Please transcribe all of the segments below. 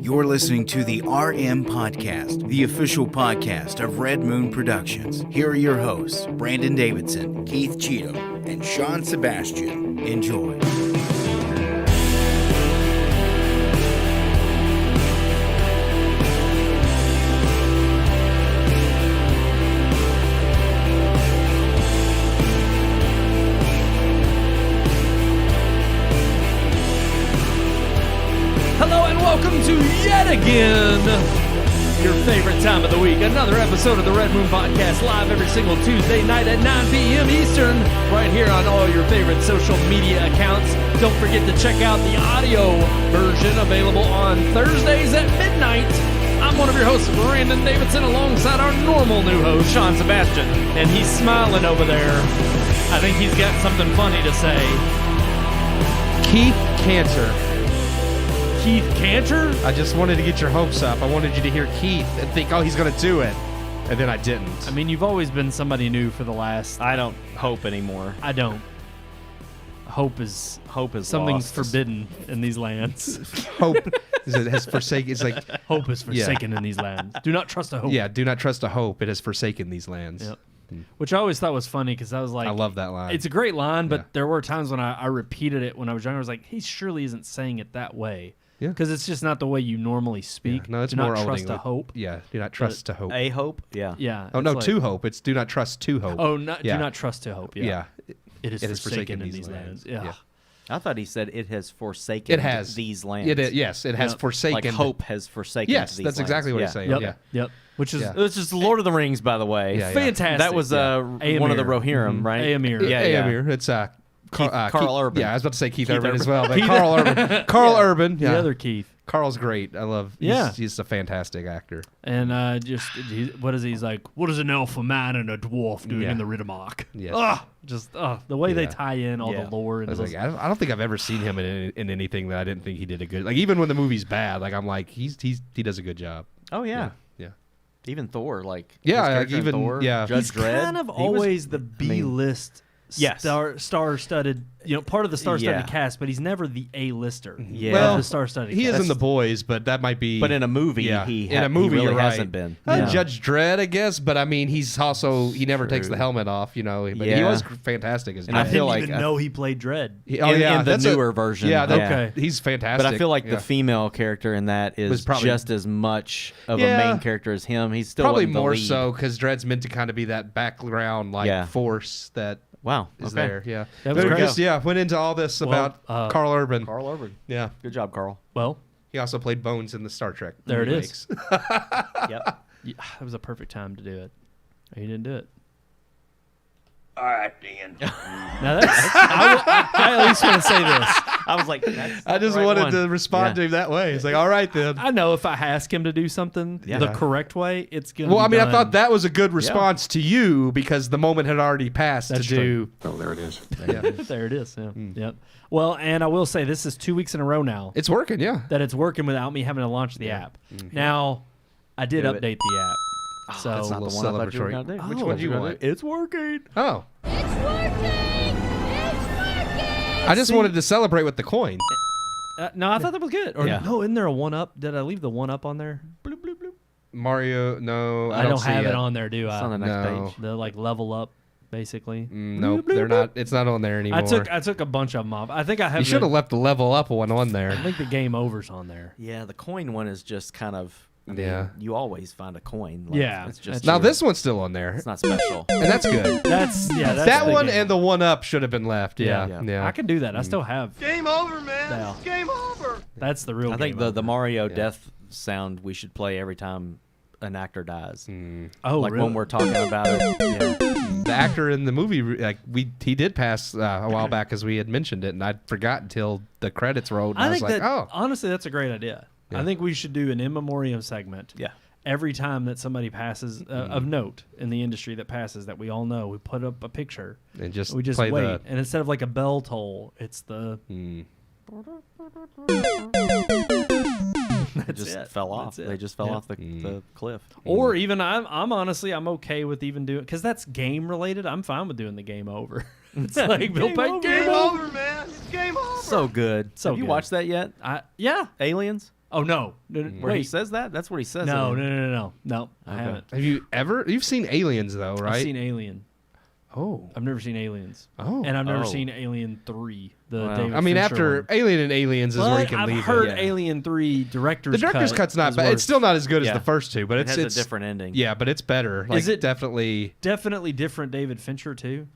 You're listening to the RMPodcast, the official podcast of Red Moon Productions. Here are your hosts, Brandon Davidson, Keith Cheatham, and Sean Sebastian. Enjoy. Welcome to yet again your favorite time of the week. Another episode of the Red Moon Podcast, live every single Tuesday night at 9 p.m. Eastern, right here on all your favorite social media accounts. Don't forget to check out the audio version available on Thursdays at midnight. I'm one of your hosts, Brandon Davidson, alongside our normal new host, Sean Sebastian. And he's smiling over there. I think he's got something funny to say. Keith Cantor. Keith Cantor? I just wanted to get your hopes up. I wanted you to hear Keith and think, oh, he's going to do it. And then I didn't. I mean, you've always been somebody new for the last... I don't hope anymore. I don't. Hope is something's lost. Forbidden in these lands. Hope has forsaken. It's like hope is forsaken in these lands. Do not trust a hope. Yeah, do not trust a hope. It has forsaken these lands. Yep. Which I always thought was funny because I was like, I love that line. It's a great line, but Yeah. there were times when I repeated it when I was younger. I was like, he surely isn't saying it that way. Yeah. Because it's just not the way you normally speak. Yeah. No, it's do more not old trust English. a hope. Yeah, do not trust to hope. A hope? Yeah. Yeah. Oh, it's no, like, to hope. It's do not trust to hope. Oh, Yeah. do not trust to hope. Yeah. It is forsaken in these lands. Yeah. I thought he said it has forsaken these lands. Yes, it has Yep. forsaken. Like hope has forsaken Yes, these that's lands. exactly what yeah. he's saying. Yep. Yeah. Yep. Which is Yeah. It's just Lord of the Rings, by the way. Yeah, yeah. fantastic. That was one of the Rohirrim, right? Aemir. Yeah, Aemir. It's Carl Urban. Yeah, I was about to say Keith Urban Urban. as well, but Carl Urban. Carl Urban. Yeah. The other Keith. Carl's great. I love. He's a fantastic actor. And what is he? He's like, what is an elf, a man, and a dwarf doing Yeah. in the Riddermark? Yes. The way they Yeah. tie in all the lore. And I was like, I don't think I've ever seen him in anything that I didn't think he did a good. Like even when the movie's bad, like I'm like he does a good job. Oh, yeah. Yeah. Even Thor, like Yeah, his like character in even- Thor, yeah. Judge he's Dredd. kind of he was- always the I mean, B-list Yes. star-studded, part of the star-studded Yeah. cast, but he's never the A-lister. Yeah. Well, of the star-studded He cast. is in The Boys, but that might be. But in a movie, Yeah. he In a movie, really you're right. hasn't been. Judge Dredd, I guess, but I mean, he's also he never takes the helmet off, But he Yeah. was fantastic as And I Dredd. feel I like didn't even know he played Dredd. He- in the that's a- newer version. Yeah, Okay. he's fantastic. But I feel like Yeah. the female character in that Was is probably- just as much of Yeah. a main character as him. He's still probably wasn't the more lead. so because Dredd's meant to kind of be that background force that Wow. is Okay. there. Yeah, That was But we great. just went into all this about Carl Urban. Carl Urban. Yeah, Good job, Carl. Well, he also played Bones in the Star Trek. There it remakes. Yep. yeah, that was a perfect time to do it. He didn't do it. All right, Dan. Now I at least want to say this. I was like, that's I just the right wanted one. to respond to him that way. It's like, all right then. I know if I ask him to do something the correct way, it's going to Well, I be mean, done. I thought that was a good response to you because the moment had already passed That's to do. Oh, there it is. Yeah. There it is. Yeah. Yep. Well, and I will say this is 2 weeks in a row now It's working, yeah. that it's working without me having to launch the app. Now, I did Do it. update the app. So That's not the little one I thought you were celebratory. going to do. Which one do you want? It's working. Oh, It's working! It's working! I just wanted to celebrate with the coin. no, I thought that was good. Or Yeah. no, isn't there a one up? Did I leave the one up on there? Bloop, bloop, bloop. Mario, no, I don't see have it on there, do It's on the I? next No. page. The like level up, basically. Nope, they're not. It's not on there anymore. I took a bunch of them off. I think I have. You should have left the level up one on I there. think the game over's on there. Yeah, the coin one is just kind of. I mean, Yeah. You always find a coin. Like, Yeah, It's just. Now this one's still on there, It's not special. and that's good. That's That the one game. and the one up should have been left. Yeah. Yeah, Yeah. yeah. I can do that. I still have. Game over, man. Now. It's game over. That's the real. I think game the over. Mario death sound we should play every time an actor dies. Oh, Like really? when we're talking about it. Yeah. The actor in the movie, like he did pass a while back, as we had mentioned it, and I forgot until the credits rolled. And I was think like, that oh, honestly, that's a great idea. Yeah. I think we should do an in memoriam segment. Yeah. Every time that somebody passes of note in the industry that passes that we all know, we put up a picture. and just We just play wait, and instead of like a bell toll, it's the. It just fell off. That's it. They just fell Yeah. off the cliff. Or even I'm honestly I'm okay with even doing because that's game related. I'm fine with doing the game over. It's like Bill Pike game over. Over, man. It's game over. So good. So Have you good. watched that yet? Yeah. Aliens? Oh no, Where he says that? That's what he says. No, it in. no. I haven't. You've seen Aliens though, right? I've seen Alien. Oh. I've never seen Aliens. Oh. And I've never Oh. seen Alien 3. The Wow. David I mean, Fincher after one. Alien and Aliens is where you can I've leave heard it. Alien 3 director's The director's cut's not is bad. worse. It's still not as good Yeah. as the first two, but It has it's a different ending. Yeah, but it's better. Like, Is it- definitely? Definitely different David Fincher too.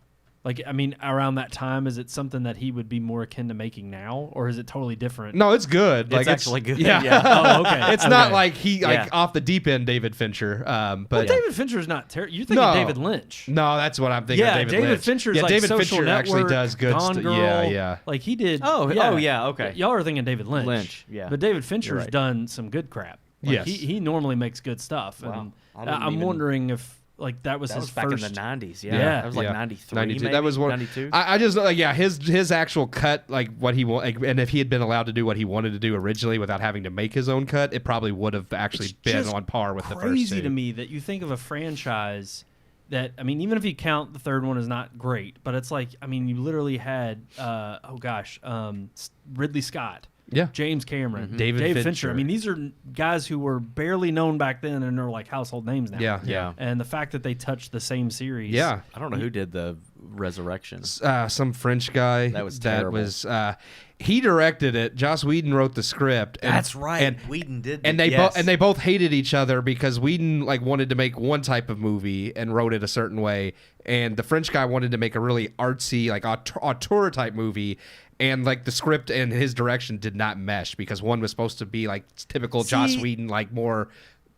Like, I mean, around that time, is it something that he would be more akin to making now, or is it totally different? No, it's good. Like, actually good. Yeah. Yeah. Oh, okay. It's not Okay. like he Yeah. off the deep end David Fincher. Well, But David Fincher's not terrible. You're thinking No. David Lynch. no, that's what I'm thinking. Yeah, of David Lynch. Fincher's yeah, like David Social Fincher Network, actually does good Gone stuff. Girl. Yeah. Like he did. Oh, yeah, okay. Y'all are thinking David Lynch. Lynch, yeah. But David Fincher's right. done some good crap. Like, Yes. he normally makes good stuff. Wow. And I didn't I'm even- wondering if like that was That his was back first. in the 90s. Yeah. Yeah. That was like Yeah. 93. 92. Maybe? That was one. 92. I just his actual cut, like what he like, and if he had been allowed to do what he wanted to do originally without having to make his own cut, it probably would have actually It's been just on par with the first crazy two. to me that you think of a franchise that, I mean, even if you count the third one as not great, but it's like, I mean, you literally had Ridley Scott. Yeah. James Cameron, David Fincher. Fincher. I mean, these are guys who were barely known back then and are like household names now. Yeah. Yeah. And the fact that they touched the same series. Yeah. I don't know who did the Resurrection. Some French guy That was terrible. He directed it. Joss Whedon wrote the script. And, That's right. And, Whedon did. and they both hated each other because Whedon like wanted to make one type of movie and wrote it a certain way, and the French guy wanted to make a really artsy like auteur type movie. And like the script and his direction did not mesh because one was supposed to be like typical Joss Whedon, like more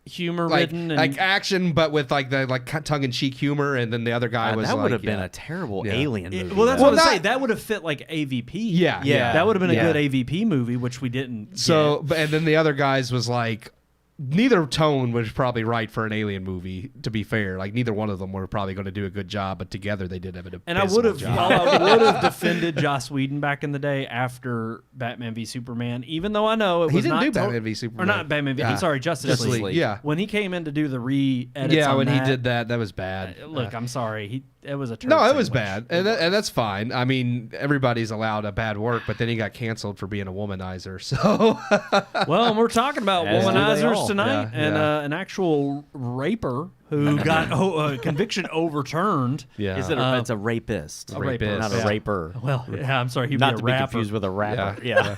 humor like ridden and like action, but with like the like tongue in cheek humor. And then the other guy was that like, would have been yeah. a terrible Yeah. alien movie. well, that's though. what I'm not- saying. That would have fit like AVP. Yeah, yeah. That would have been a Yeah. good AVP movie, which we didn't. So, but and then the other guys was like, neither tone was probably right for an alien movie. To be fair, like neither one of them were probably going to do a good job, but together they did have an And I abysmal would have, job. while I would have defended Joss Whedon back in the day after Batman v Superman, even though I know it He was didn't not do Batman v Superman. or not Batman v. I'm sorry, Justice League. Yeah, When he came in to do the re-edits, yeah. on When he that, did that, that was bad. Look, I'm sorry. It was a turd No, it was sandwich. bad, and that's fine. I mean, everybody's allowed a bad work, but then he got canceled for being a womanizer. So, Well, and we're talking about As do they womanizers all. tonight, Yeah, and yeah. An actual raper who got conviction overturned. yeah, Is it it's a rapist. rapist. Not a Yeah. raper. Well, yeah, I'm sorry. He'd Not be to a be rapper. confused with a rapper. Yeah.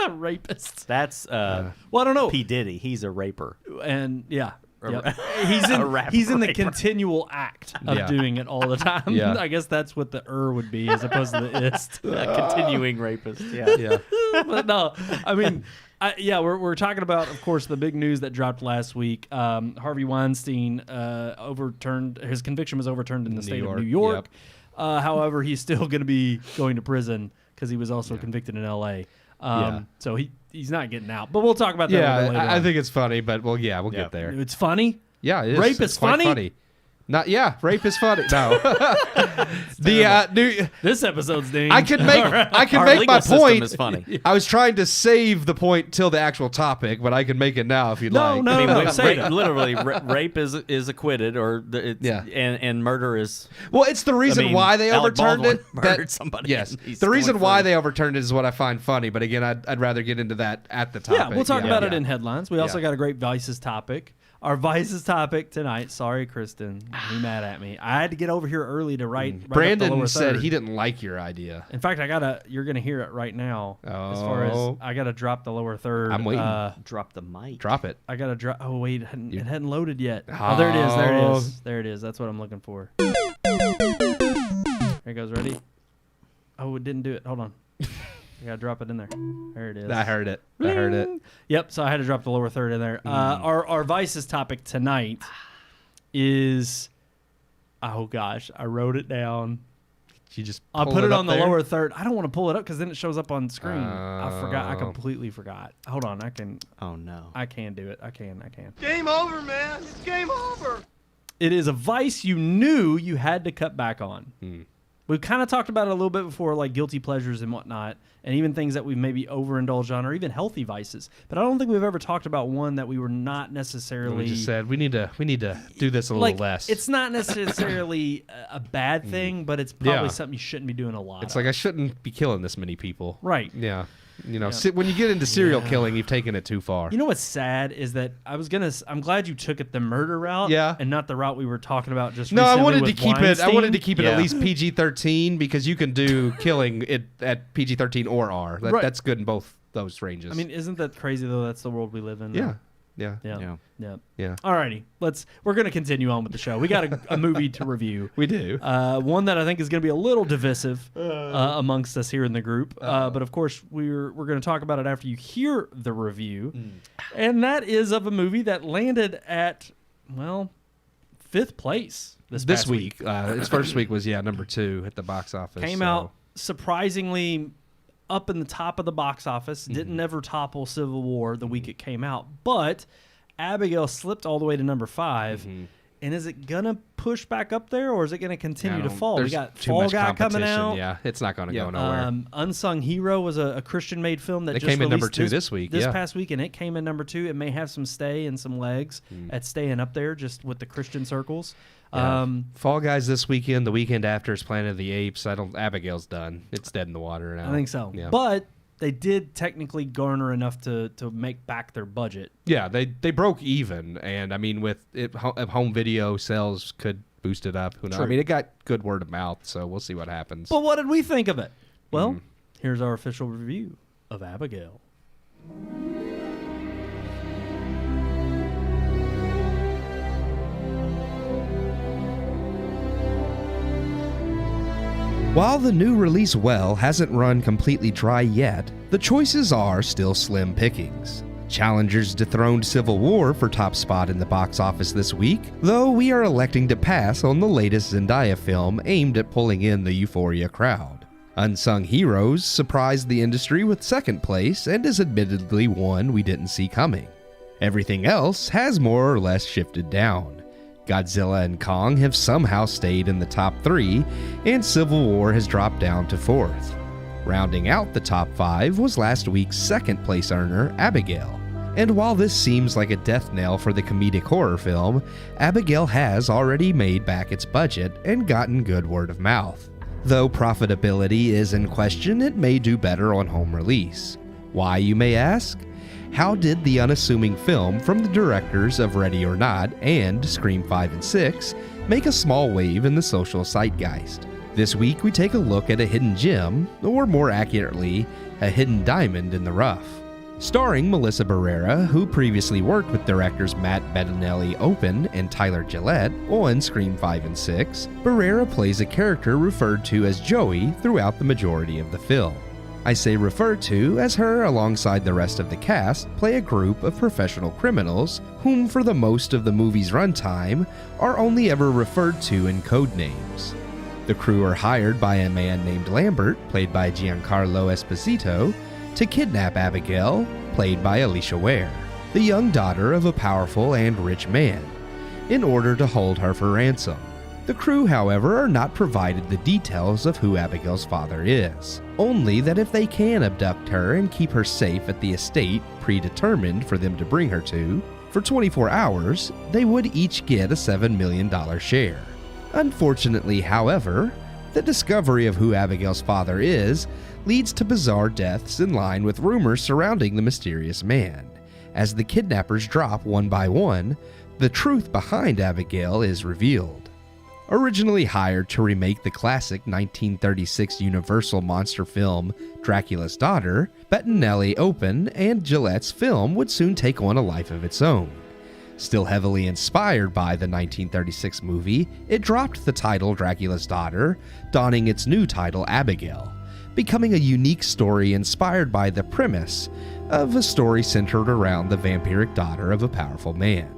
Yeah. A rapist. That's Well, I don't know. P. Diddy. He's a raper. And yeah. ra- He's in rap he's in the raper. continual act of Yeah. doing it all the time. Yeah. I guess that's what the would be as opposed to the ist. A continuing rapist. Yeah. yeah. But no, I mean, we're talking about, of course, the big news that dropped last week. Harvey Weinstein overturned. His conviction was overturned in the state of New York. However, he's still going to be going to prison because he was also convicted in L.A. So he's not getting out. But we'll talk about that a little later I on. think it's funny, but we'll get there. It's funny. Yeah, it is. Rape It's is quite funny? Not rape is funny. No, the new. This episode's name. I can make Our make legal my system point. is funny. I was trying to save the point till the actual topic, but I can make it now if you'd like. No, I mean, no, say it. literally, rape is acquitted, or and murder is. Well, it's the reason why they Alec overturned Baldwin it. murdered somebody Yes, and he's the reason going why free. they overturned it is what I find funny. But again, I'd rather get into that at the topic. Yeah, we'll talk about it yeah. in headlines. We also Yeah. got a great Vices topic. Our Vices topic tonight. Sorry, Kristen. Be mad at me. I had to get over here early to write up the Brandon lower said third. he didn't like your idea. In fact, you're gonna hear it right now. As far as Oh. I gotta drop the lower third. I'm waiting. Drop the mic. Drop it. I gotta drop. Oh wait, it hadn't loaded yet. Oh, there it is. There it is. There it is. That's what I'm looking for. There it goes. Ready? Oh, it didn't do it. Hold on. I gotta drop it in there. There it is. I heard it. I heard it. Yep. So I had to drop the lower third in there. Our Vices topic tonight is. Oh gosh, I wrote it down. You just. I'll pull put it up on the there? lower third. I don't want to pull it up because then it shows up on screen. I forgot. I Oh. completely forgot. Hold on. Oh no. I can do it. I can. Game over, man. It's game over. It is a vice you knew you had to cut back on. We've kind of talked about it a little bit before, like guilty pleasures and whatnot, and even things that we've maybe overindulged on, or even healthy vices. But I don't think we've ever talked about one that we were not necessarily. We just said we need to do this a little like, less. It's not necessarily a bad thing, but it's probably Yeah. something you shouldn't be doing a lot. It's of. like I shouldn't be killing this many people. Right. Yeah. When you get into serial killing, you've taken it too far. You know what's sad is that I'm glad you took it the murder route, and not the route we were talking about just. No, recently I wanted with to keep Weinstein. it. I wanted to keep it at least PG-13 because you can do killing it at PG-13 or R. That's good in both those ranges. I mean, isn't that crazy though? That's the world we live in. Yeah. Alrighty, we're gonna continue on with the show. We got a movie to review. We do. One that I think is gonna be a little divisive amongst us here in the group. But of course, we're gonna talk about it after you hear the review, and that is of a movie that landed at 5th place this week. Its first week was number 2 at the box office. Came out surprisingly up in the top of the box office. Didn't ever topple Civil War the week it came out, but Abigail slipped all the way to number 5. And is it gonna push back up there, or is it gonna continue to fall? We got Fall Guy coming out. Yeah, it's not gonna go nowhere. Unsung Hero was a Christian-made film that just came in number 2 this week. This past week, and it came in number 2. It may have some stay and some legs at staying up there, just with the Christian circles. Fall Guys this weekend. The weekend after is Planet of the Apes. Abigail's done. It's dead in the water now. I think so. Yeah. But they did technically garner enough to make back their budget. Yeah, they broke even, and I mean, with it, home video sales could boost it up. Who knows? True. I mean, it got good word of mouth, so we'll see what happens. But what did we think of it? Well, here's our official review of Abigail. While the new release well hasn't run completely dry yet, the choices are still slim pickings. Challengers dethroned Civil War for top spot in the box office this week, though we are electing to pass on the latest Zendaya film aimed at pulling in the Euphoria crowd. Unsung Heroes surprised the industry with 2nd place and is admittedly one we didn't see coming. Everything else has more or less shifted down. Godzilla and Kong have somehow stayed in the top 3, and Civil War has dropped down to 4th. Rounding out the top 5 was last week's 2nd place earner, Abigail. And while this seems like a death knell for the comedic horror film, Abigail has already made back its budget and gotten good word of mouth. Though profitability is in question, it may do better on home release. Why, you may ask? How did the unassuming film from the directors of Ready or Not and Scream 5 and 6 make a small wave in the social zeitgeist? This week we take a look at a hidden gem, or more accurately, a hidden diamond in the rough. Starring Melissa Barrera, who previously worked with directors Matt Bettinelli-Open and Tyler Gillette on Scream 5 and 6, Barrera plays a character referred to as Joey throughout the majority of the film. I say referred to as her, alongside the rest of the cast, play a group of professional criminals whom for the most of the movie's runtime are only ever referred to in code names. The crew are hired by a man named Lambert, played by Giancarlo Esposito, to kidnap Abigail, played by Alicia Ware, the young daughter of a powerful and rich man, in order to hold her for ransom. The crew, however, are not provided the details of who Abigail's father is, only that if they can abduct her and keep her safe at the estate predetermined for them to bring her to, for 24 hours, they would each get a $7 million share. Unfortunately, however, the discovery of who Abigail's father is leads to bizarre deaths in line with rumors surrounding the mysterious man. As the kidnappers drop one by one, the truth behind Abigail is revealed. Originally hired to remake the classic 1936 Universal monster film Dracula's Daughter, Bettinelli-Open and Gillette's film would soon take on a life of its own. Still heavily inspired by the 1936 movie, it dropped the title Dracula's Daughter, donning its new title Abigail, becoming a unique story inspired by the premise of a story centered around the vampiric daughter of a powerful man.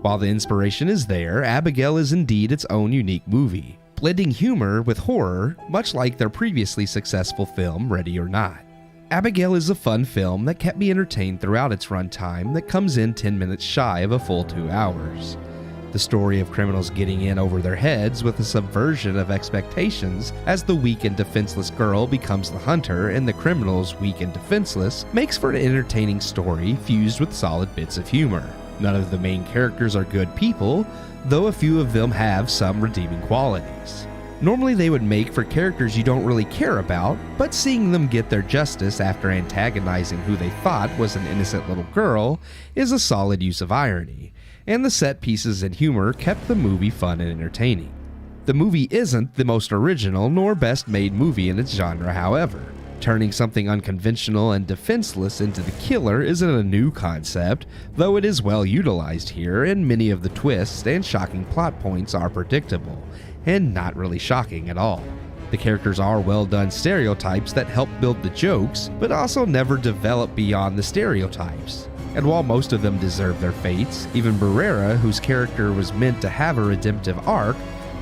While the inspiration is there, Abigail is indeed its own unique movie, blending humor with horror, much like their previously successful film Ready or Not. Abigail is a fun film that kept me entertained throughout its runtime that comes in 10 minutes shy of a full 2 hours. The story of criminals getting in over their heads with a subversion of expectations as the weak and defenseless girl becomes the hunter and the criminals, weak and defenseless, makes for an entertaining story fused with solid bits of humor. None of the main characters are good people, though a few of them have some redeeming qualities. Normally they would make for characters you don't really care about, but seeing them get their justice after antagonizing who they thought was an innocent little girl is a solid use of irony, and the set pieces and humor kept the movie fun and entertaining. The movie isn't the most original nor best made movie in its genre, however. Turning something unconventional and defenseless into the killer isn't a new concept, though it is well utilized here, and many of the twists and shocking plot points are predictable, and not really shocking at all. The characters are well done stereotypes that help build the jokes, but also never develop beyond the stereotypes. And while most of them deserve their fates, even Barrera, whose character was meant to have a redemptive arc,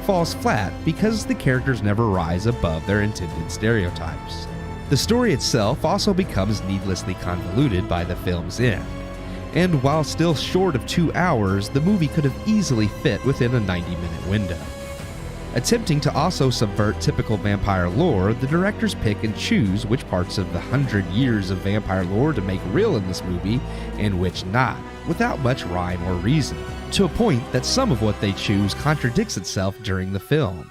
falls flat because the characters never rise above their intended stereotypes. The story itself also becomes needlessly convoluted by the film's end. And while still short of 2 hours, the movie could have easily fit within a 90-minute window. Attempting to also subvert typical vampire lore, the directors pick and choose which parts of the 100 years of vampire lore to make real in this movie and which not, without much rhyme or reason, to a point that some of what they choose contradicts itself during the film.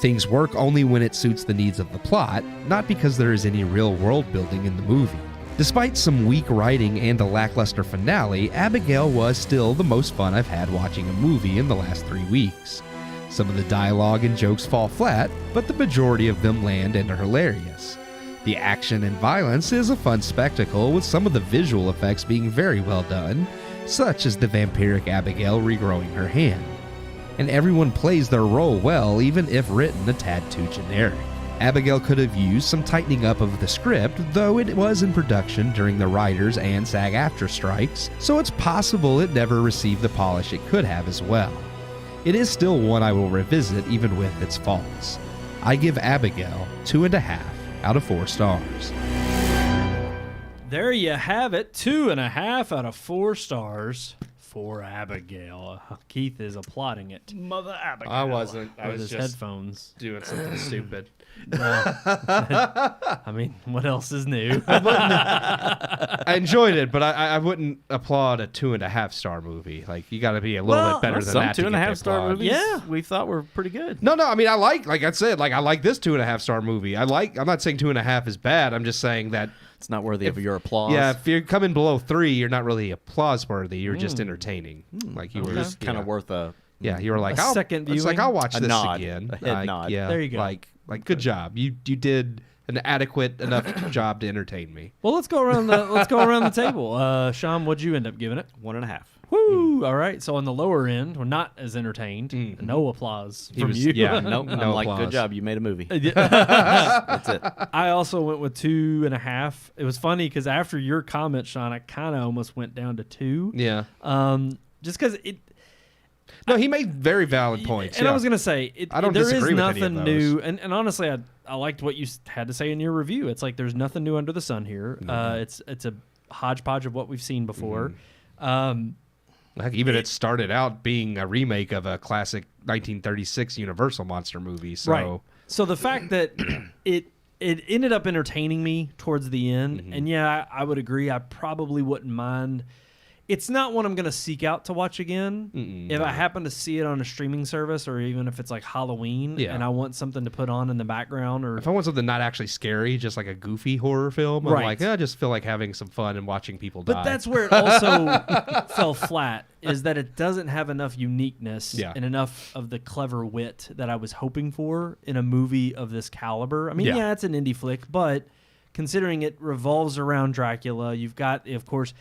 Things work only when it suits the needs of the plot, not because there is any real world building in the movie. Despite some weak writing and a lackluster finale, Abigail was still the most fun I've had watching a movie in the last 3 weeks. Some of the dialogue and jokes fall flat, but the majority of them land and are hilarious. The action and violence is a fun spectacle, with some of the visual effects being very well done, such as the vampiric Abigail regrowing her hand. And everyone plays their role well, even if written a tad too generic. Abigail could have used some tightening up of the script, though it was in production during the writers' and SAG-AFTRA strikes, so it's possible it never received the polish it could have as well. It is still one I will revisit even with its faults. I give Abigail 2.5 out of 4 stars. There you have it. 2.5 out of 4 stars for Abigail. Keith is applauding it. Mother Abigail. I wasn't. I with was his just headphones. doing something stupid. I mean, what else is new? I enjoyed it, but I wouldn't applaud a 2.5 star movie. Like, you got to be a little bit better than some that. Some to get 2.5 the star applaud. movies Yeah. we thought were pretty good. No, I mean, I like I said, I like this 2.5 star movie. I'm not saying 2.5 is bad. I'm just saying that It's not worthy of your applause. yeah, if you're coming below 3, you're not really applause worthy. You're just entertaining. Like you were Just kind of worth a... Yeah, you were like, A second it's like viewing? I'll watch A this nod. again. A head nod. Yeah, There you go. Like good job. You did an adequate enough job to entertain me. Well, let's go around the table. Sean, what'd you end up giving it? 1.5. Woo! All right. So on the lower end, we're not as entertained. No applause from you. Yeah, Nope. no I'm like, applause. good job. You made a movie. That's it. I also went with 2.5. It was funny because after your comment, Sean, I kind of almost went down to 2. Yeah. Just because it. No, he made very valid points. And yeah. I was gonna say, I don't there is disagree with any of nothing those. new. And honestly, I liked what you had to say in your review. It's like there's nothing new under the sun here. It's a hodgepodge of what we've seen before. Heck, even it started out being a remake of a classic 1936 Universal monster movie. So Right. So the fact that it ended up entertaining me towards the end, and yeah, I would agree. I probably wouldn't mind. It's not one I'm going to seek out to watch again. If I happen to see it on a streaming service, or even if it's like Halloween, and I want something to put on in the background, or if I want something not actually scary, just like a goofy horror film, I'm Right. like, I just feel like having some fun and watching people die. But that's where it also fell flat, is that it doesn't have enough uniqueness and enough of the clever wit that I was hoping for in a movie of this caliber. I mean, yeah, it's an indie flick, but considering it revolves around Dracula, you've got, of course,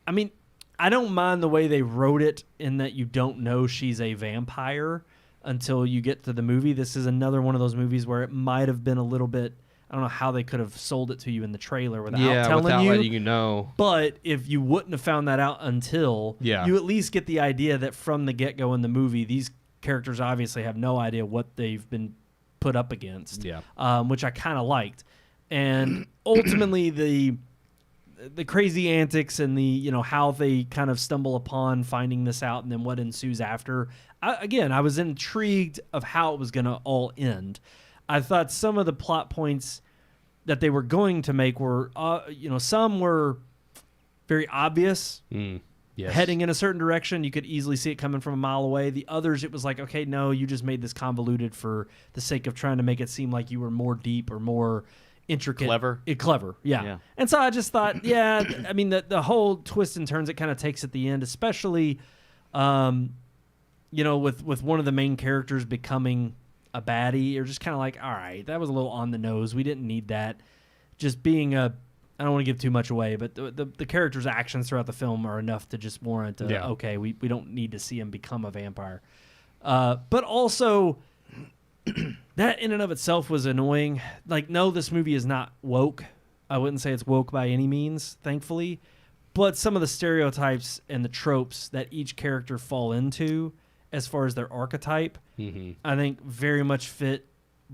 I mean, I don't mind the way they wrote it in that you don't know she's a vampire until you get to the movie. This is another one of those movies where it might have been a little bit, I don't know how they could have sold it to you in the trailer without telling you. letting you know. But if you wouldn't have found that out until, you at least get the idea that from the get-go in the movie, these characters obviously have no idea what they've been put up against, which I kind of liked. And ultimately, the crazy antics and the how they kind of stumble upon finding this out and then what ensues after. I was intrigued of how it was going to all end. I thought some of the plot points that they were going to make were, some were very obvious, heading in a certain direction. You could easily see it coming from a mile away. The others, it was like, okay, no, you just made this convoluted for the sake of trying to make it seem like you were more deep or more intricate. Clever, yeah. And so I just thought, I mean, the whole twist and turns it kind of takes at the end, especially, with one of the main characters becoming a baddie. You're just kind of like, all right, that was a little on the nose. We didn't need that. Just being I don't want to give too much away, but the character's actions throughout the film are enough to just warrant, okay, we don't need to see him become a vampire. But also, that in and of itself was annoying. Like, no, this movie is not woke. I wouldn't say it's woke by any means, thankfully. But some of the stereotypes and the tropes that each character fall into as far as their archetype, I think very much fit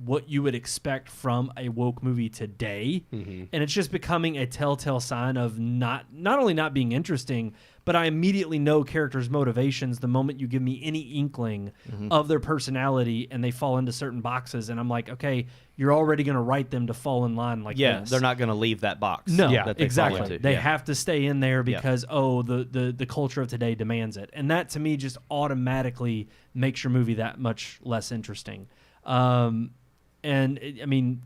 what you would expect from a woke movie today. And it's just becoming a telltale sign of not only not being interesting, but I immediately know characters' motivations the moment you give me any inkling of their personality and they fall into certain boxes. And I'm like, okay, you're already going to write them to fall in line like this. They're not going to leave that box. No, that they exactly. fall into. They have to stay in there because, the culture of today demands it. And that, to me, just automatically makes your movie that much less interesting. I mean,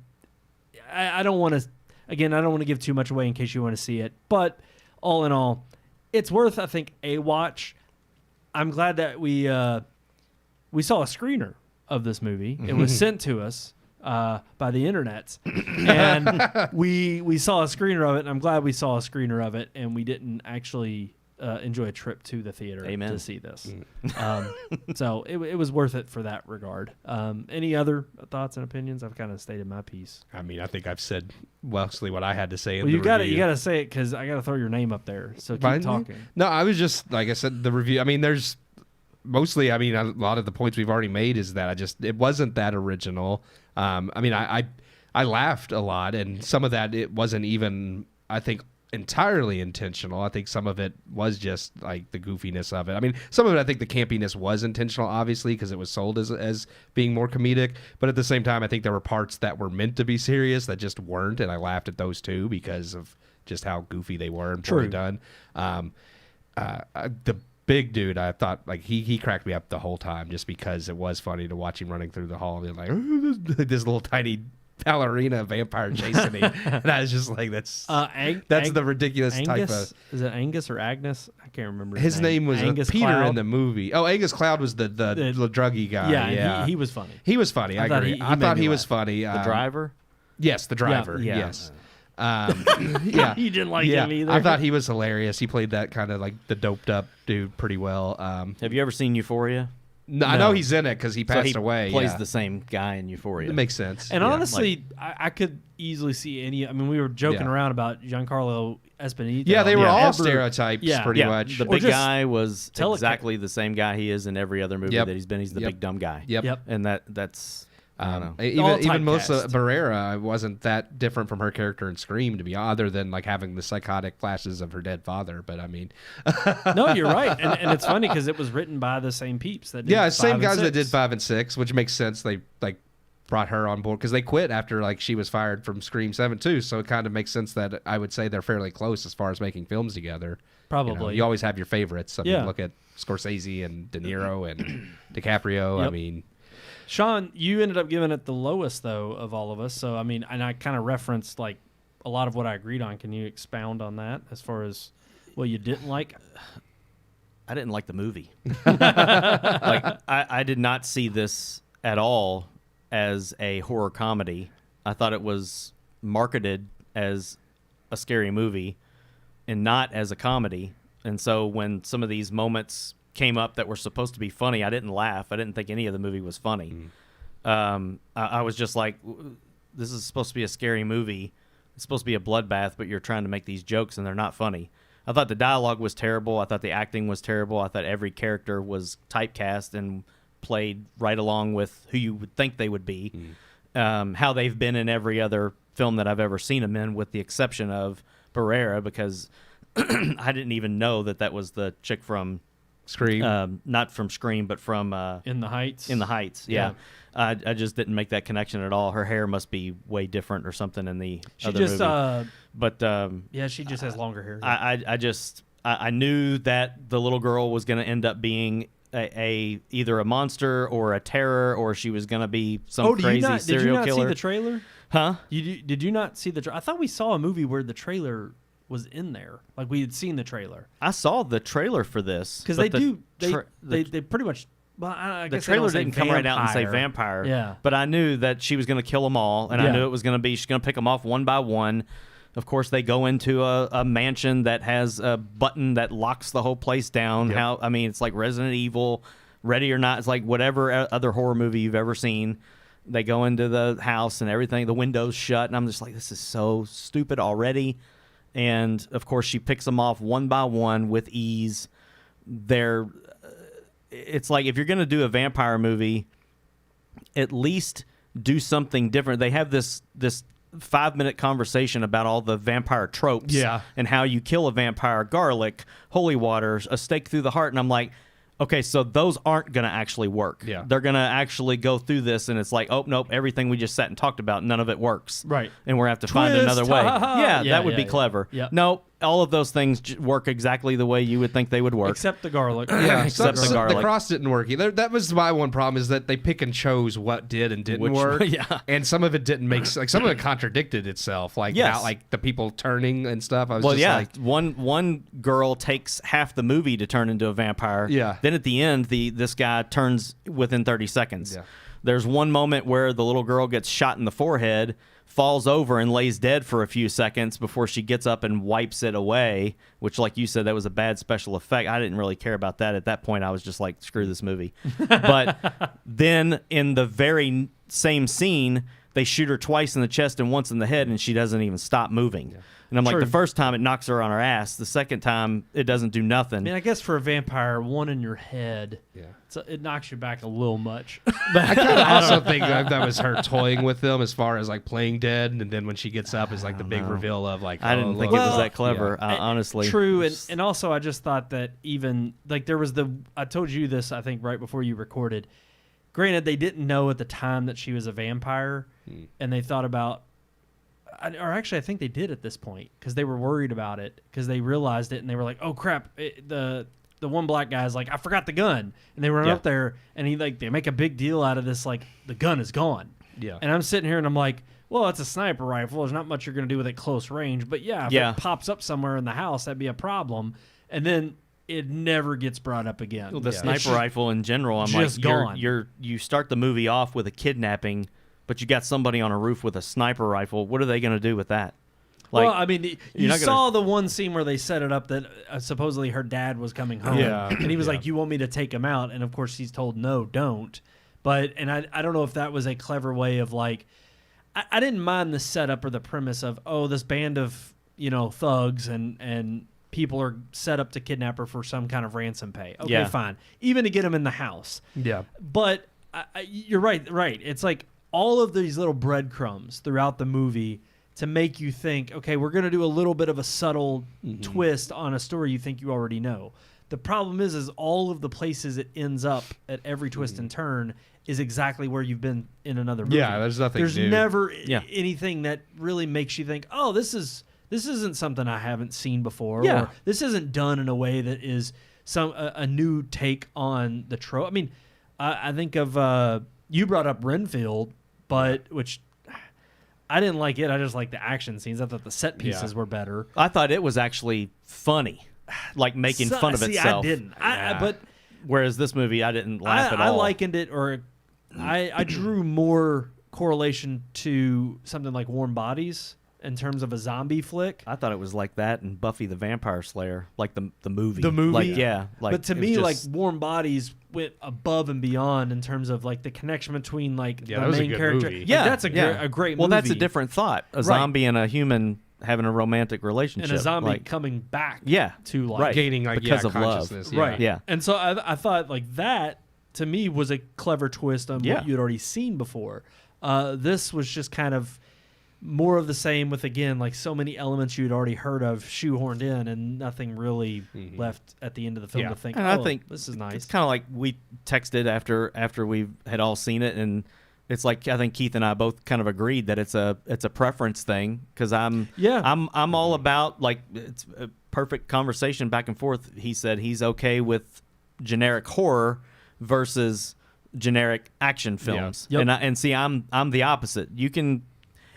I don't want to give too much away in case you want to see it. But all in all, it's worth, I think, a watch. I'm glad that we saw a screener of this movie. It was sent to us by the internet, and we saw a screener of it. And I'm glad we saw a screener of it, and we didn't actually enjoy a trip to the theater to see this. So it was worth it for that regard. Any other thoughts and opinions? I've kind of stated my piece. I mean, I think I've said mostly what I had to say. You got to say it because I got to throw your name up there. So keep talking. No, I was just, like I said, the review. I mean, there's mostly. I mean, a lot of the points we've already made is that it wasn't that original. I mean, I laughed a lot, and some of that it wasn't even, I think, entirely intentional. I think some of it was just like the goofiness of it. I mean, some of it, I think the campiness was intentional, obviously, because it was sold as being more comedic. But at the same time, I think there were parts that were meant to be serious that just weren't, and I laughed at those too because of just how goofy they were and poorly done. The big dude, I thought, like, he cracked me up the whole time just because it was funny to watch him running through the hall and like this little tiny ballerina vampire chasing me. And I was just like, that's the ridiculous type of. Is it Angus or Agnes? I can't remember. His name was Angus Peter Cloud. in the movie. Oh, Angus Cloud was the druggy guy. Yeah. He was funny. He was funny. I agree. I thought he was funny. The driver? Yes, the driver. Yeah. Yes. Yeah. You didn't like him either. I thought he was hilarious. He played that kind of like the doped up dude pretty well. Have you ever seen Euphoria? No, I know he's in it because he passed away. Plays the same guy in Euphoria. It makes sense. And honestly, I could easily see any. I mean, we were joking around about Giancarlo Esposito. Yeah, they were all stereotypes pretty much. The big guy was exactly the same guy he is in every other movie that he's been. He's the big dumb guy. Yep. And that's. I don't know. Even Melissa Barrera wasn't that different from her character in Scream, to be other than like having the psychotic flashes of her dead father. But I mean, no, you're right, and it's funny because it was written by the same peeps that did same guys that did 5 and 6, which makes sense. They like brought her on board because they quit after like she was fired from Scream 7 too. So it kind of makes sense that I would say they're fairly close as far as making films together. Probably, you always have your favorites. I mean, look at Scorsese and De Niro and DiCaprio. I mean. Sean, you ended up giving it the lowest, though, of all of us. So, I mean, and I kind of referenced, like, a lot of what I agreed on. Can you expound on that as far as what you didn't like? I didn't like the movie. Like, I did not see this at all as a horror comedy. I thought it was marketed as a scary movie and not as a comedy. And so when some of these moments came up that were supposed to be funny, I didn't laugh. I didn't think any of the movie was funny. I was just like, this is supposed to be a scary movie. It's supposed to be a bloodbath, but you're trying to make these jokes and they're not funny. I thought the dialogue was terrible. I thought the acting was terrible. I thought every character was typecast and played right along with who you would think they would be. How they've been in every other film that I've ever seen them in, with the exception of Barrera, because I didn't even know that was the chick from Scream. Not from Scream, but from In the Heights. In the Heights, yeah. I just didn't make that connection at all. Her hair must be way different or something in the other movie. But she just has longer hair. I I knew that the little girl was going to end up being either a monster or a terror, or she was going to be some crazy serial killer. Did you not see the trailer? Huh? Did you not see the trailer? I thought we saw a movie where the trailer was in there. Like, we had seen the trailer. I saw the trailer for this. Because they pretty much... Well, I the guess trailer didn't come right out and say vampire. Yeah. But I knew that she was going to kill them all, and I knew it was going to be, she's going to pick them off one by one. Of course, they go into a mansion that has a button that locks the whole place down. Yep. It's like Resident Evil, Ready or Not. It's like whatever other horror movie you've ever seen. They go into the house and everything, the windows shut, and I'm just like, this is so stupid already. And, of course, she picks them off one by one with ease. It's like, if you're going to do a vampire movie, at least do something different. They have this 5-minute conversation about all the vampire tropes and how you kill a vampire: garlic, holy water, a stake through the heart. And I'm like, okay, so those aren't going to actually work. Yeah. They're going to actually go through this, and it's like, oh, nope, everything we just sat and talked about, none of it works. Right. And we're going to have to find another way. Yeah, that would be clever. Yeah. No, all of those things work exactly the way you would think they would work. Except the garlic. Yeah, Except the garlic. The cross didn't work either. That was my one problem, is that they pick and chose what did and didn't work. Yeah. And some of it didn't make like some of it contradicted itself. Like Yes. how, like the people turning and stuff. I was Well, just yeah, like, one girl takes half the movie to turn into a vampire. Yeah. Then at the end, this guy turns within 30 seconds. Yeah. There's one moment where the little girl gets shot in the forehead, falls over and lays dead for a few seconds before she gets up and wipes it away, which, like you said, that was a bad special effect. I didn't really care about that. At that point, I was just like, screw this movie. But then in the very same scene, they shoot her twice in the chest and once in the head, and she doesn't even stop moving. Yeah. And I'm like, the first time it knocks her on her ass. The second time, it doesn't do nothing. I mean, I guess for a vampire, one in your head, it knocks you back a little much. I kind of also think that was her toying with them as far as like playing dead, and then when she gets up is like the big reveal of like, I didn't think it was that clever, honestly. True, and also I just thought that even like there was I told you this, I think, right before you recorded. Granted, they didn't know at the time that she was a vampire, and they thought about, or actually I think they did at this point, because they were worried about it, because they realized it and they were like, oh crap, the one black guy's like, I forgot the gun, and they run up there and they make a big deal out of this, like, the gun is gone. Yeah. And I'm sitting here and I'm like, well, it's a sniper rifle, there's not much you're going to do with it close range, but if it pops up somewhere in the house, that'd be a problem. And then it never gets brought up again. Well, the sniper rifle in general, I'm just like, gone. You start the movie off with a kidnapping, but you got somebody on a roof with a sniper rifle. What are they going to do with that? Like, well, I mean, you saw the one scene where they set it up that supposedly her dad was coming home, and he was like, "You want me to take him out?" And of course, he's told, "No, don't." But I don't know if that was a clever way of like, I didn't mind the setup or the premise of, oh, this band of thugs and people are set up to kidnap her for some kind of ransom pay. Okay, fine, even to get them in the house. Yeah, but you're right. It's like all of these little breadcrumbs throughout the movie to make you think, okay, we're going to do a little bit of a subtle twist on a story you think you already know. The problem is all of the places it ends up at every twist and turn is exactly where you've been in another movie. Yeah, there's nothing There's new. never anything that really makes you think, oh, this isn't something I haven't seen before. Or this isn't done in a way that is a new take on the trope. I mean, I think of, you brought up Renfield, which I didn't like it. I just like the action scenes. I thought the set pieces were better. I thought it was actually funny, like making fun of itself. I didn't. But whereas this movie, I didn't laugh at all. I likened it, or I drew more correlation to something like Warm Bodies in terms of a zombie flick. I thought it was like that and Buffy the Vampire Slayer, like the movie. The movie? But to me, like, Warm Bodies went above and beyond in terms of like the connection between like the main character. Movie. Yeah, that's a great movie. Well, that's a different thought. A zombie and a human having a romantic relationship. And a zombie coming back to like gaining like because of consciousness. love. Right. Yeah. And so I thought like that to me was a clever twist on what you'd already seen before. This was just kind of more of the same with, again, like so many elements you'd already heard of shoehorned in and nothing really left at the end of the film to think, and I think this is nice. It's kind of like we texted after we had all seen it, and it's like I think Keith and I both kind of agreed that it's a preference thing, because I'm all about, like, it's perfect conversation back and forth. He said he's okay with generic horror versus generic action films. Yep. And see, I'm the opposite. You can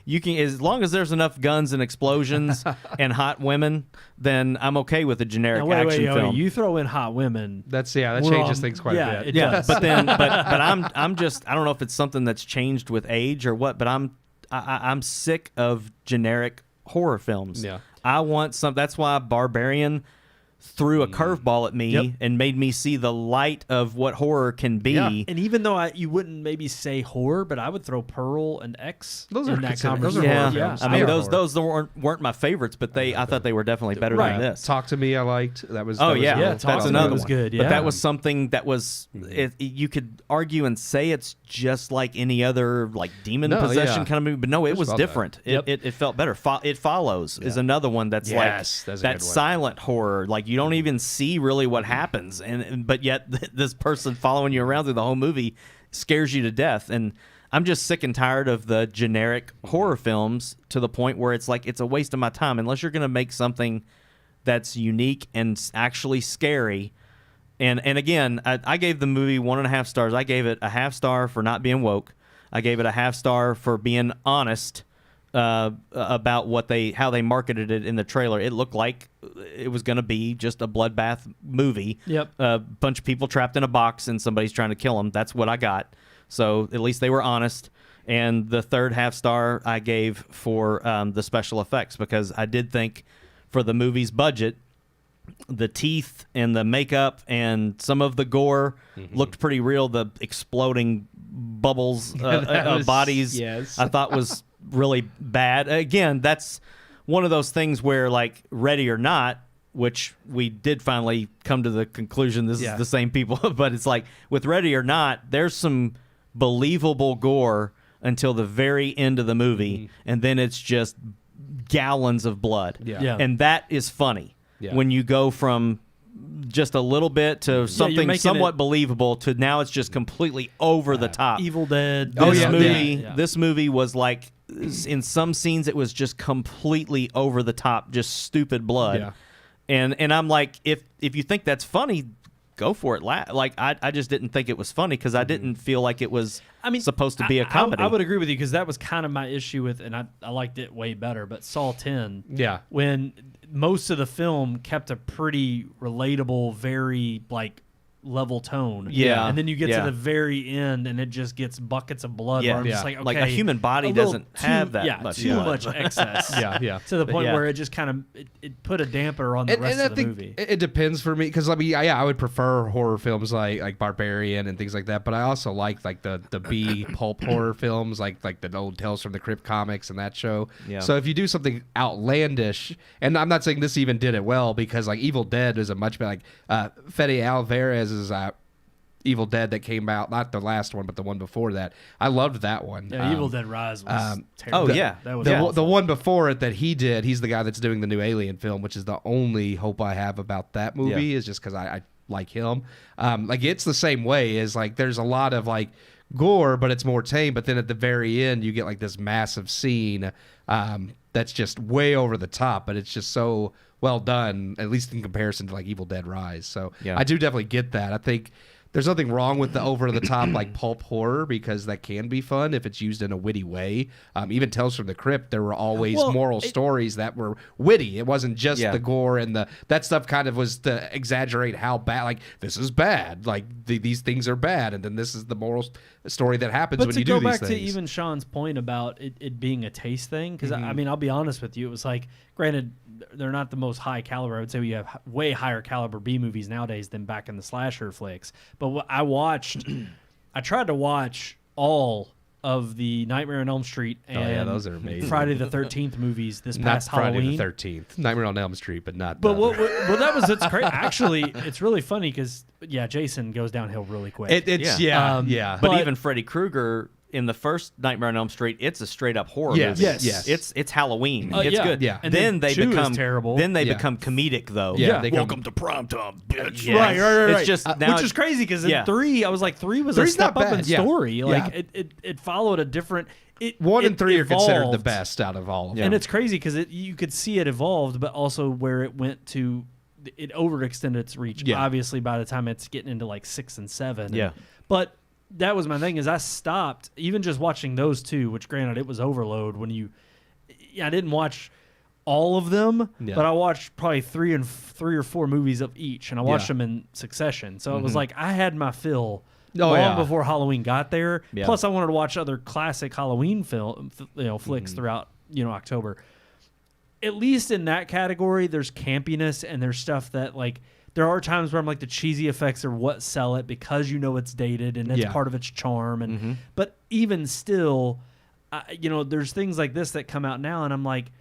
as long as there's enough guns and explosions and hot women, then I'm okay with a generic action film. You throw in hot women. that we're changes on- things quite a bit. It Yeah, does. but I'm just I don't know if it's something that's changed with age or what, but I'm sick of generic horror films. Yeah. I want some. That's why Barbarian threw a curveball at me Yep. and made me see the light of what horror can be. Yeah. And even though you wouldn't maybe say horror, but I would throw Pearl and X Those in are that considered- those are conversation. horror Yeah, films. I mean They are those weren't my favorites, but I thought they were definitely better Right. than this. Talk to Me, I liked. That was. Oh that was yeah, real. Yeah, that's Talk to Me another was one. good, But yeah. that was something that was you could argue and say it's just like any other like demon No, possession yeah. kind of movie, but no, it was well done. different. Yep. It felt better. It Follows is another one that's Yes, that's a like good that one. silent horror. Like you don't even see really what happens, but yet this person following you around through the whole movie scares you to death. And I'm just sick and tired of the generic horror films to the point where it's like it's a waste of my time unless you're going to make something that's unique and actually scary. And again, I gave the movie 1.5 stars. I gave it a 1/2 star for not being woke. I gave it a 1/2 star for being honest about how they marketed it in the trailer. It looked like it was going to be just a bloodbath movie. Yep. A bunch of people trapped in a box and somebody's trying to kill them. That's what I got. So at least they were honest. And the third 1/2 star I gave for the special effects because I did think for the movie's budget, the teeth and the makeup and some of the gore looked pretty real. The exploding bubbles of bodies I thought was really bad. Again, that's one of those things where like Ready or Not, which we did finally come to the conclusion this is the same people, but it's like with Ready or Not, there's some believable gore until the very end of the movie, and then it's just gallons of blood. Yeah. And that is funny. Yeah. When you go from just a little bit to something making somewhat it- believable to now it's just completely over the top. Evil Dead. This movie was like in some scenes it was just completely over the top, just stupid blood. Yeah. And I'm like, if you think that's funny, go for it. Like I just didn't think it was funny because I didn't feel like it was supposed to be a comedy. I would agree with you because that was kind of my issue with, and I liked it way better. But Saw 10, when most of the film kept a pretty relatable, very like level tone. Yeah. And then you get Yeah. to the very end and it just gets buckets of blood. Yeah. Where I'm just Yeah. like, okay, Like, a human body a little doesn't have that much too blood. much excess. Yeah. To the point Yeah. where it just kind of it put a damper on the rest I of the think movie. it depends for me because I mean, I would prefer horror films like Barbarian and things like that, but I also like the B pulp horror films like the old Tales from the Crypt comics and that show. Yeah. So if you do something outlandish, and I'm not saying this even did it well because like Evil Dead is a much better Fede Alvarez's Evil Dead that came out, not the last one, but the one before that. I loved that one. Yeah, Evil Dead Rise was terrible. oh, yeah. That was The awful. one before it that he did, he's the guy that's doing the new Alien film, which is the only hope I have about that movie is just because I like him. Like it's the same way as like there's a lot of like gore, but it's more tame. But then at the very end, you get like this massive scene that's just way over the top, but it's just so well done, at least in comparison to like Evil Dead Rise. So Yeah. I do definitely get that. I think there's nothing wrong with the over-the-top like pulp horror because that can be fun if it's used in a witty way. Even Tales from the Crypt, there were always moral stories that were witty. It wasn't just the gore and that stuff kind of was to exaggerate how bad, like, this is bad. Like, these things are bad, and then this is the moral story that happens But when to you go do back these to things. even Sean's point about it being a taste thing, because I mean, I'll be honest with you, it was like, granted, they're not the most high caliber. I would say we have way higher caliber B movies nowadays than back in the slasher flicks. But what I watched, I tried to watch all of the Nightmare on Elm Street and those are amazing. Friday the 13th movies this Not past Friday Halloween. the 13th. Nightmare on Elm Street, but not But the what, other. that was it's crazy. Actually, it's really funny because Jason goes downhill really quick. It's But But- even Freddy Krueger in the first Nightmare on Elm Street, it's a straight up horror Yes, movie. yes. It's Halloween. It's yeah. good. Yeah. And then then they Chew is become terrible. Then they Yeah. become comedic though. Yeah, they come- Welcome to primetime, bitch. Right. It's just now which is crazy because in yeah. 3, I was like, 3 was a Three's step not up in bad, yeah. story. Like Yeah. it followed a different. 1 and 3 are considered the evolved. best out of all of them. And it's crazy because you could see it evolved, but also where it went to, it overextended its reach. Yeah. Obviously, by the time it's getting into like 6 and 7. Yeah. But that was my thing, is I stopped even just watching those two, which granted it was overload when I didn't watch all of them, Yeah. but I watched probably 3 or 4 movies of each, and I watched Yeah. them in succession. So it was like I had my fill Oh, long yeah. before Halloween got there. Yeah. Plus, I wanted to watch other classic Halloween flicks throughout October. At least in that category, there's campiness and there's stuff that like there are times where I'm like the cheesy effects are what sell it because it's dated and that's Yeah. part of its charm. And but even still, there's things like this that come out now, and I'm like,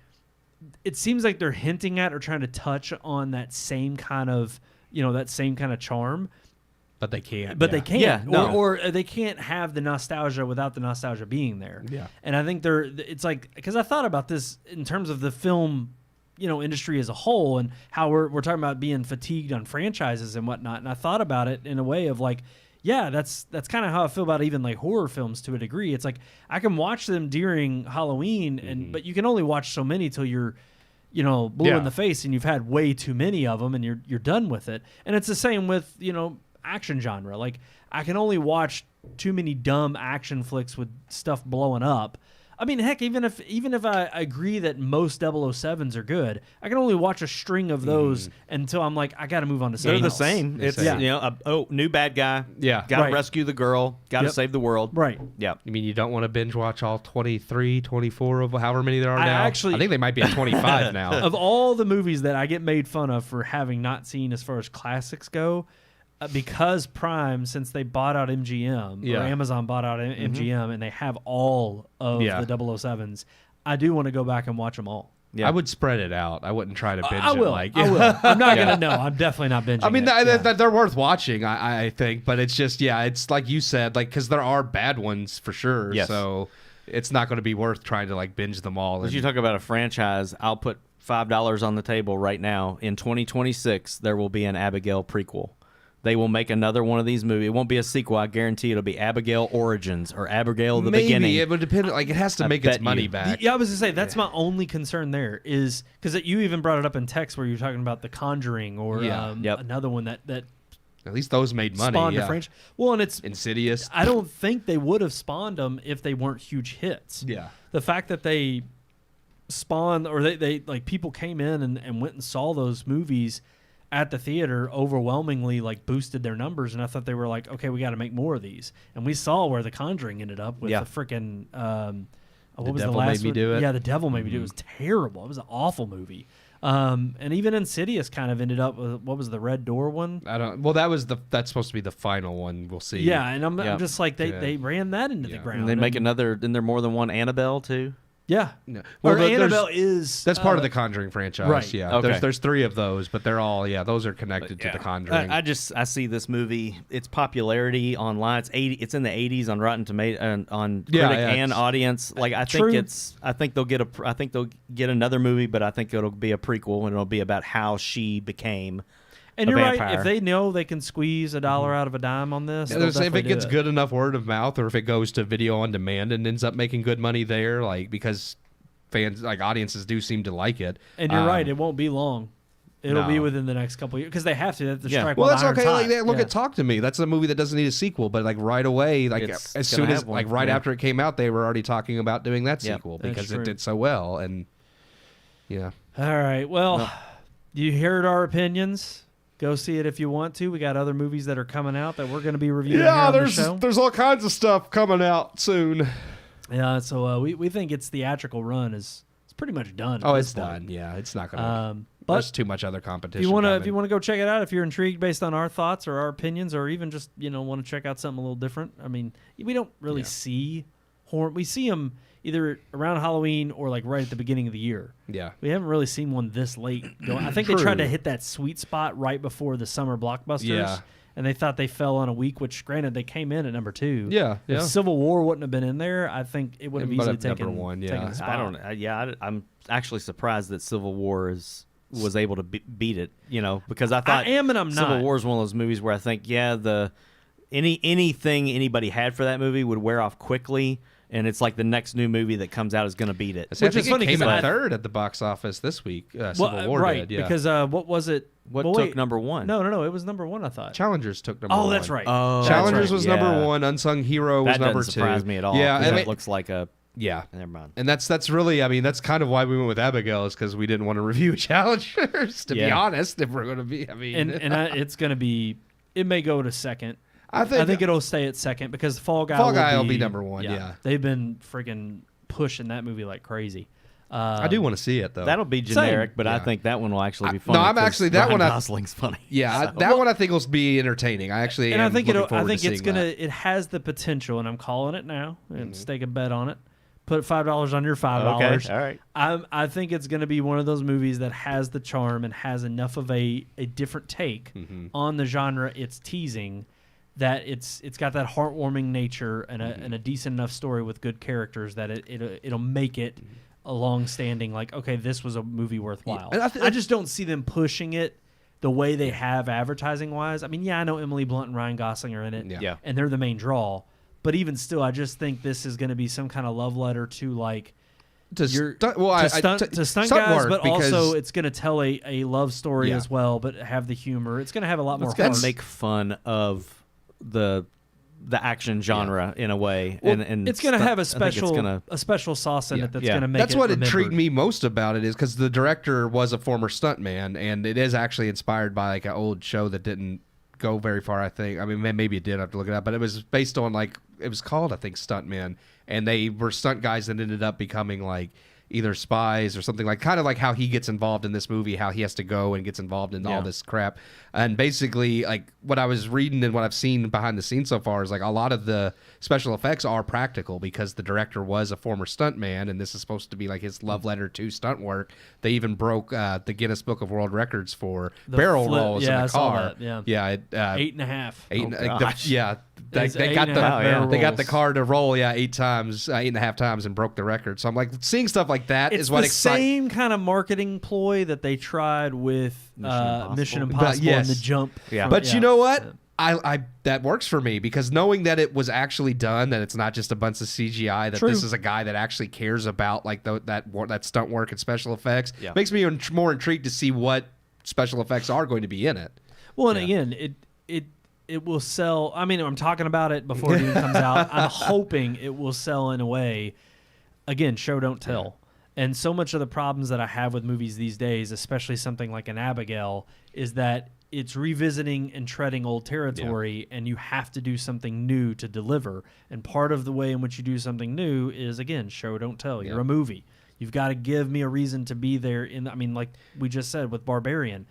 it seems like they're hinting at or trying to touch on that same kind of charm. But they can't. But they can't, Yeah, no. or they can't have the nostalgia without the nostalgia being there. Yeah. And I think it's like, because I thought about this in terms of the film, industry as a whole, and how we're talking about being fatigued on franchises and whatnot. And I thought about it in a way of like, yeah, that's kind of how I feel about even like horror films to a degree. It's like I can watch them during Halloween, but you can only watch so many till you're blue in the face and you've had way too many of them and you're done with it. And it's the same with action genre. Like I can only watch too many dumb action flicks with stuff blowing up. I mean, heck, even if I agree that most 007s are good, I can only watch a string of those until I'm like, I got to move on to something They're the else. same. It's new bad guy. Yeah. Got to Right. rescue the girl. Got to Yep. save the world. Right. Yeah. You mean you don't want to binge watch all 23, 24 of however many there are I now? actually- I think they might be at 25 now. Of all the movies that I get made fun of for having not seen as far as classics go, because Prime, since they bought out MGM, Yeah. or Amazon bought out MGM, and they have all of Yeah. the 007s, I do want to go back and watch them all. Yeah. I would spread it out. I wouldn't try to binge I will. it. Like, I will. I'm not going to know. I'm definitely not binging I mean, it. they're worth watching, I think, but it's just, it's like you said, like, because there are bad ones for sure. Yes. So it's not going to be worth trying to like binge them all. As you talk about a franchise, I'll put $5 on the table right now. In 2026, there will be an Abigail prequel. They will make another one of these movies. It won't be a sequel. I guarantee it'll be Abigail Origins or Abigail the Maybe Beginning. it would depend. Like, it has to I make its bet money you. back. Yeah, I was going to say, that's my only concern there is, because you even brought it up in text where you're talking about The Conjuring or Yeah. Yep. another one that At least those made money. spawned a Yeah. franchise. Well, and it's Insidious. I don't think they would have spawned them if they weren't huge hits. Yeah. The fact that they spawned, or they like people came in and went and saw those movies at the theater, overwhelmingly like boosted their numbers, and I thought they were like, okay, we got to make more of these. And we saw where The Conjuring ended up with Yeah. the freaking what The was Devil the last Made Me one? Do It? Yeah, The Devil Made Me Do It. It was terrible. It was an awful movie. And even Insidious kind of ended up with, what was the Red Door one? I don't. Well, that's supposed to be the final one. We'll see. Yeah, and I'm Yeah. just like Yeah. they ran that into the Yeah. ground. And they make and- another. Isn't there more than one Annabelle too? Yeah. No. Or there's- Annabelle is That's part of the Conjuring franchise. right. Yeah. Okay. There's 3 of those, but they're all those are connected to the Conjuring. I see this movie. Its popularity online. It's in the 80s on Rotten Tomatoes on Yeah, critic yeah, and it's- audience. Like I True. think they'll get another movie, but I think it'll be a prequel and it'll be about how she became. And a you're right. vampire. If they know they can squeeze $1 out of a dime on this, they'll If definitely it gets do good enough word of mouth, or if it goes to video on demand and ends up making good money there, like because fans, like audiences, do seem to like it. And you're right. It won't be long. It'll be no. within the next couple of years because they have to. They have to Yeah. strike Well, while that's the okay. iron's Like, hot. look Yeah. at Talk to Me. That's a movie that doesn't need a sequel, but like right away, like It's as gonna soon as have one, like right yeah. after it came out, they were already talking about doing that Yeah. sequel That's because true. it did so well. And yeah, All right. Well, you heard our opinions. Go see it if you want to. We got other movies that are coming out that we're going to be reviewing here on the show. there's all kinds of stuff coming out soon. Yeah. So we think its theatrical run is pretty much done. Oh, at it's this point. done. Yeah, it's not gonna. But There's too much other competition. if you want coming. to go check it out, if you're intrigued based on our thoughts or our opinions, or even just want to check out something a little different. I mean, we don't really see horror. We see them either around Halloween or like right at the beginning of the year. Yeah. We haven't really seen one this late. I think they tried to True. hit that sweet spot right before the summer blockbusters. Yeah. And they thought they fell on a week, which granted they came in at number 2. Yeah, If yeah. Civil War wouldn't have been in there, I think it would have It might easily have number taken one, taken yeah. the spot. I don't. I'm actually surprised that Civil War was able to beat it. Because I thought I am and I'm Civil not. War is one of those movies where I think anything anybody had for that movie would wear off quickly. and it's like the next new movie that comes out is going to beat it. I think is funny it came 'cause in third at the box office this week. Civil War right, did, yeah. because what was it? What well, took wait, number one? No, it was number one, I thought. Challengers took number one. Oh, that's right. Oh, Challengers was yeah. number one. Unsung Hero was That number doesn't two. surprise me at all. Yeah, 'cause and that it looks like a. yeah. Never mind. And that's really, I mean, that's kind of why we went with Abigail, is because we didn't want to review Challengers, to be Yeah. honest, if we're going to be, I mean. It's going to be, it may go to second. I think it'll stay at second because Fall Guy will be number one, yeah. They've been freaking pushing that movie like crazy. I do want to see it, though. That'll be generic, but I Yeah. think that one will actually be I- funny. no, I'm 'cause actually- that Ryan one I- Gosling's funny. Yeah, So- that one I think will be entertaining. I actually And am I think looking I forward think to it's seeing gonna. that. It has the potential, and I'm calling it now. And Mm-hmm. stake a bet on it. Put $5 on your $5. Okay, all right. I think it's going to be one of those movies that has the charm and has enough of a different take Mm-hmm. on the genre it's teasing, that it's got that heartwarming nature and Mm-hmm. a decent enough story with good characters that it'll make it a long-standing, like, okay, this was a movie worthwhile. and I just don't see them pushing it the way they have advertising-wise. I mean, yeah, I know Emily Blunt and Ryan Gosling are in it, Yeah. and they're the main draw. But even still, I just think this is going to be some kind of love letter to, like, To your stunt, well, to stunt guys, work, but because also it's going to tell a love story Yeah. as well, but have the humor. It's going to have a lot more It's going heart. to make fun of the action genre in a way, Well, and it's going to have a I think it's special gonna- a special sauce in Yeah. it that's Yeah. going to make that's it what remembered. intrigued me most about it, is because the director was a former stuntman, and it is actually inspired by like an old show that didn't go very far. I think. I mean, maybe it did. I have to look it up, but it was based on, like, it was called, I think, Stuntman, and they were stunt guys that ended up becoming like either spies or something, like kind of like how he gets involved in this movie, how he has to go and gets involved in all this crap. And basically, like, what I was reading and what I've seen behind the scenes so far is like a lot of the special effects are practical because the director was a former stuntman, and this is supposed to be like his love letter to stunt work. They even broke the Guinness Book of World Records for The barrel flip- rolls yeah, in I the saw car. that, yeah. Yeah, 8.5. yeah. They It's got 8.5 they got the barrels. car to roll 8.5 times and broke the record. So I'm like, seeing stuff like that It's is what the excites. same kind of marketing ploy that they tried with Mission Impossible. Impossible yes. and the jump. Yeah. from- But you know what? I that works for me, because knowing that it was actually done, that it's not just a bunch of CGI, that True. this is a guy that actually cares about like that stunt work and special effects, Yeah. makes me more intrigued to see what special effects are going to be in it. Well, and again, it will sell. I mean, I'm talking about it before it even comes out. I'm hoping it will sell in a way. Again, show don't tell. And so much of the problems that I have with movies these days, especially something like an Abigail, is that it's revisiting and treading old territory, and you have to do something new to deliver. And part of the way in which you do something new is, again, show don't tell. You're a movie. You've got to give me a reason to be there. I mean, like we just said with Barbarian,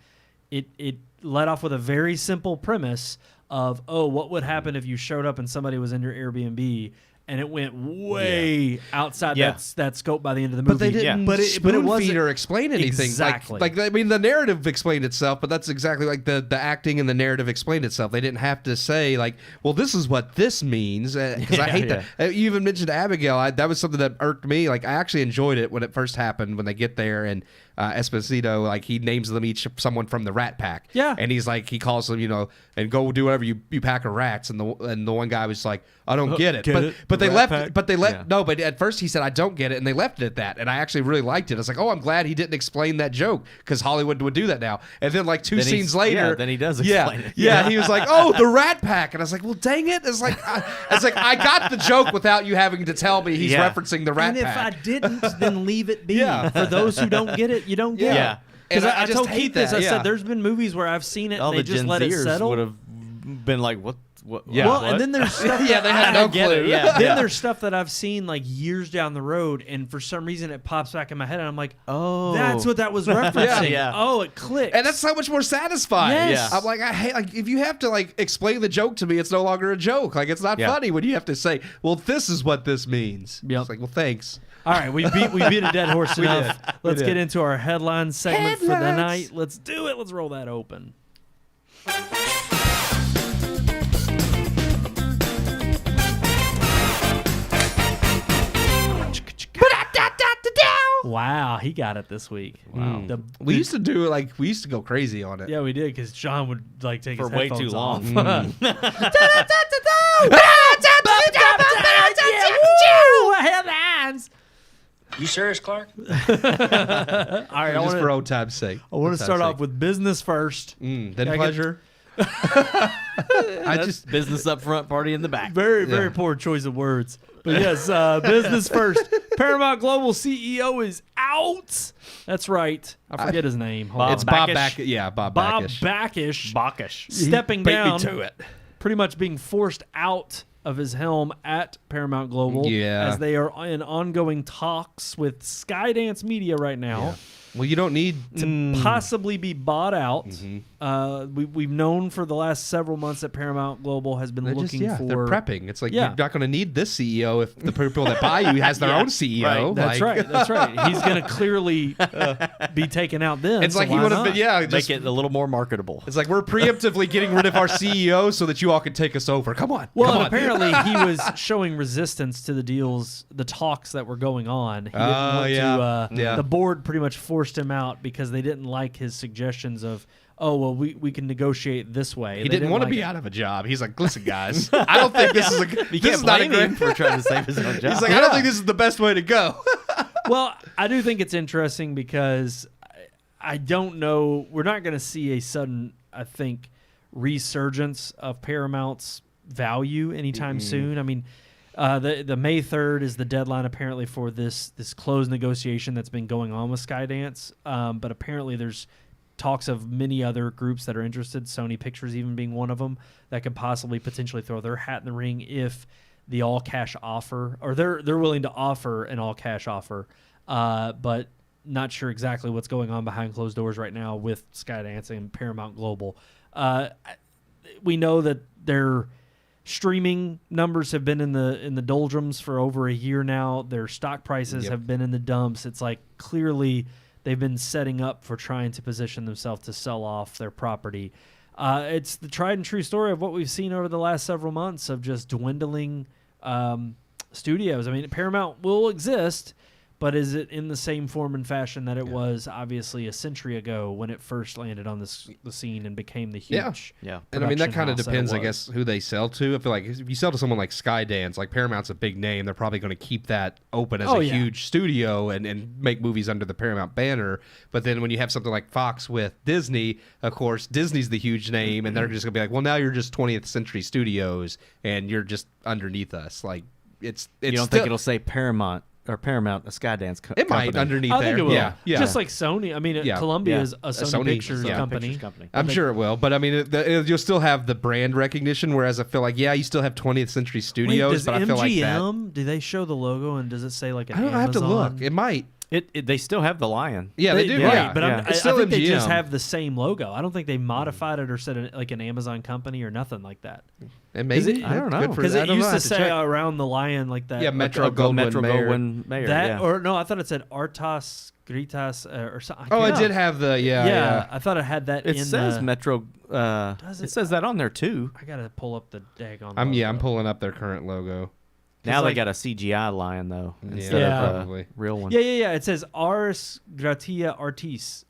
it led off with a very simple premise of, oh, what would happen if you showed up and somebody was in your Airbnb, and it went way outside that scope by the end of the movie. But they didn't but it spoon wasn't feed or explain anything. Exactly. Like I mean, the narrative explained itself, but that's exactly like the acting and the narrative explained itself. They didn't have to say like, well, this is what this means, because I hate that. You even mentioned Abigail. That was something that irked me. Like, I actually enjoyed it when it first happened, when they get there and Esposito, like, he names them each someone from the Rat Pack. Yeah. And he's like, he calls them, and go do whatever, you pack of rats. And the one guy was like, I don't get it. But they left. Pack? But they left. Yeah. No, but at first he said, I don't get it, and they left it at that. And I actually really liked it. I was like, oh, I'm glad he didn't explain that joke, because Hollywood would do that now. And then like two scenes later, then he does explain it. Yeah, he was like, oh, the Rat Pack, and I was like, well, dang it. It's like I got the joke without you having to tell me he's referencing the Rat and Pack. if I didn't, then leave it be. Yeah. For those who don't get it, you don't get Yeah. it. Because And I just told hate Keith this. that, I yeah. said there's been movies where I've seen it All and they the just Gen let it Zers settle. would have been like, what? Yeah. Well, what? and then there's stuff Yeah, they had I no don't get it. clue. Yeah. Yeah. Then there's stuff that I've seen like years down the road, and for some reason it pops back in my head, and I'm like, Oh. that's what that was referencing. Yeah. Oh, it clicked. And that's so much more satisfying. Yes. I'm like, I hate, like, if you have to like explain the joke to me, it's no longer a joke. Like, it's not Yeah. funny when you have to say, well, this is what this means. Yep. It's like, well, thanks. All right, we beat a dead horse enough. Let's did. get into our headline segment for the Headlines. night. Let's do it. Let's roll that open. Wow, he got it this week. Wow. We used to do it, like, we used to go crazy on it. Yeah, we did, because John would like take For his way headphones too off. long. You serious, Clark? All right, Just for old time's sake. I want to start off with business first. then Can I get- pleasure. I just business up front, party in the back. Very poor choice of words. But yes, business first. Paramount Global CEO is out. That's right. I forget his name. Hold It's on. Bob Backish? Back. Yeah, Bob Bob Backish. Backish Backish. stepping Beat down, me to it. pretty much being forced out of his helm at Paramount Global. Yeah. As they are in ongoing talks with Skydance Media right now. Well, you don't need To possibly be bought out. We've known for the last several months that Paramount Global has been looking for. They're prepping. It's like Yeah. you're not going to need this CEO if the people that buy you has their own CEO. That's Like, right. That's right. He's going to clearly be taken out then. It's so like he why would have not? been. Just, Make it a little more marketable. it's like we're preemptively getting rid of our CEO so that you all can take us over. Come on. Well, come and on. apparently he was showing resistance to the deals, the talks that were going on. He didn't Oh, want yeah. to. Yeah. The board pretty much forced him out because they didn't like his suggestions of, oh well, we can negotiate this way. He They didn't want to like be it. out of a job. He's like, listen, guys, I don't think this is a. You this can't is not a blame him great. for trying to save his own job. He's like, I don't think this is the best way to go. Well, I do think it's interesting because I don't know. We're not going to see a sudden, I think, resurgence of Paramount's value anytime soon. I mean, the May 3rd is the deadline apparently for this closed negotiation that's been going on with Skydance. But apparently there's talks of many other groups that are interested, Sony Pictures even being one of them, that could possibly potentially throw their hat in the ring if the all cash offer, or they're willing to offer an all cash offer, but not sure exactly what's going on behind closed doors right now with Skydance and Paramount Global. We know that their streaming numbers have been in the doldrums for over a year now. Their stock prices have been in the dumps. It's like clearly they've been setting up for trying to position themselves to sell off their property. It's the tried and true story of what we've seen over the last several months of just dwindling studios. I mean, Paramount will exist, but is it in the same form and fashion that it was obviously a century ago when it first landed on the scene and became the huge Yeah. And I mean, that production kind of house that depends, it I was. guess, who they sell to. I feel like if you sell to someone like Skydance, like Paramount's a big name, they're probably going to keep that open as Oh, a yeah. huge studio and make movies under the Paramount banner. But then when you have something like Fox with Disney, of course, Disney's the huge name, and they're just going to be like, well, now you're just 20th Century Studios, and you're just underneath us. Like, it's You don't think it'll say Paramount or Paramount, a Skydance company? It might underneath I there. think it will. Yeah, yeah. Just like Sony. I mean, Yeah. Columbia Yeah. is a Sony, Sony- Pictures yeah. company. I'm sure it will, but I mean, you'll still have the brand recognition. Whereas I feel like, yeah, you still have 20th Century Studios, Wait, does but I feel like that. MGM, do they show the logo and does it say like an I don't Amazon? have to look. It might. They still have the lion. Yeah, they do. Right, Yeah, but yeah. I It's still think they MGM. just have the same logo. I don't think they modified it or said like an Amazon company or nothing like that. And 'Cause maybe it- I don't know. Good for- Because I it don't know. used I to have say check. around the lion like that. Yeah, like Metro a- Goldwyn Metro Mayer. Goldwyn Mayer. that yeah. or no, I thought it said Artas Gritas or something. Oh, it did have the Yeah, I thought it had that. It in says the, Metro. Does It it? says that on there too. I gotta pull up the daggone. I'm logo. pulling up their current logo. Now they like- got a CGI lion though instead Yeah. of Probably. a real one. Yeah. It says Ars Gratia Artias.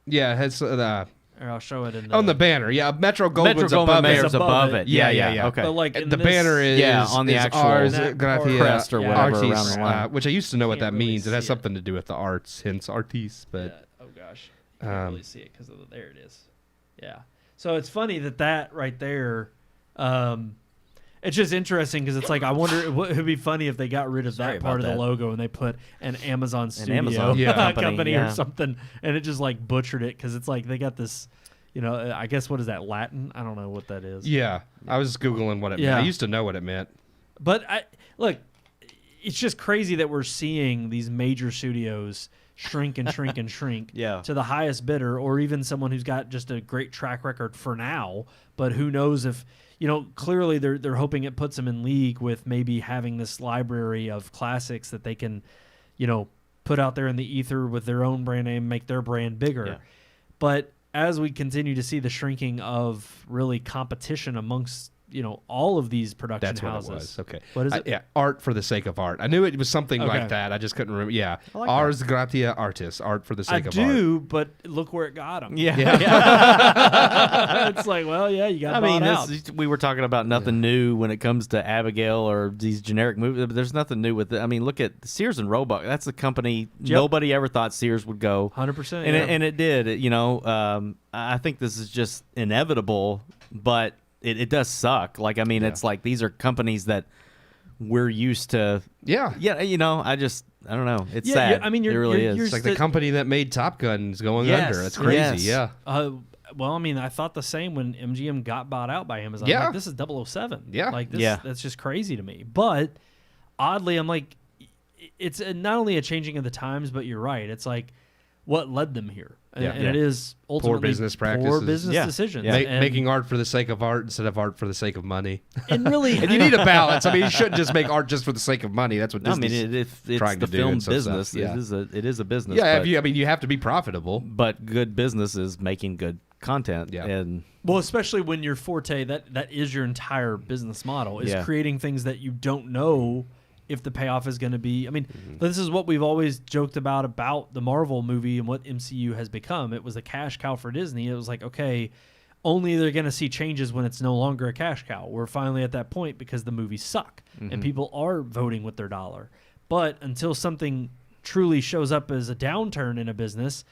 Yeah, it has Or I'll show it in the, on the banner. Yeah, Metro Goldwyn's Metro Goldwyn above Mayer's it. above it. Yeah, Yeah, yeah, yeah. Okay. But like in The this- banner is on the actual Ars that Gratia crest or whatever Artis, around the line. which I used to know what Can't that really means. It has see it. something to do with the arts, hence Artis. Yeah. But Oh gosh, I can't Um, really see it because there it is. Yeah. So it's funny that right there. It's just interesting because it's like I wonder it would be funny if they got rid of Sorry that part of about the that. logo and they put an Amazon studio Amazon Yeah. company yeah. or something, and it just like butchered it because it's like they got this, I guess what is that, Latin? I don't know what that is. yeah, I was googling what it meant. Yeah. I used to know what it meant. But look, it's just crazy that we're seeing these major studios shrink and shrink and shrink Yeah. to the highest bidder, or even someone who's got just a great track record for now. But who knows if clearly they're hoping it puts them in league with maybe having this library of classics that they can, put out there in the ether with their own brand name, make their brand bigger. Yeah. But as we continue to see the shrinking of really competition amongst all of these production That's houses. what it was. Okay. What is it? Yeah, art for the sake of art. I knew it was something Okay. like that. I just couldn't remember. Yeah. like Ars gratia artis, art for the I sake of art. do, but look where it got them. Yeah. It's like, well, yeah, you got I mean, bought out. we were talking about nothing new when it comes to Abigail or these generic movies. But there's nothing new with it. I mean, look at Sears and Roebuck. That's a company nobody ever thought Sears would go. 100%. And it did. I think this is just inevitable, but it does suck. Like, I mean, it's like these are companies that we're used to. Yeah. Yeah, I don't know. It's Yeah, sad. I mean, it really is. It's like the company that made Top Gun is going under. That's crazy. Yes. Yeah. Well, I mean, I thought the same when MGM got bought out by Amazon. Yeah. Like, this is 007. Yeah. Like, this, Yeah. that's just crazy to me. But oddly, I'm like, it's not only a changing of the times, but you're right. It's like, what led them here? And, Yeah. and it is ultimately business poor practices. business Yeah. decisions. Yeah. And- Making art for the sake of art instead of art for the sake of money. and really, And you need a balance. I mean, you shouldn't just make art just for the sake of money. That's what No, I Disney's mean, if it's trying the to do film and some business. stuff. Yeah. It is a business. Yeah, but, you have to be profitable. but good business is making good content. Yeah. And well, especially when your forte, that is your entire business model, is Yeah. creating things that you don't know if the payoff is going to be. I mean, this is what we've always joked about the Marvel movie and what MCU has become. It was a cash cow for Disney. It was like, okay, only they're going to see changes when it's no longer a cash cow. We're finally at that point because the movies suck and people are voting with their dollar. But until something truly shows up as a downturn in a business,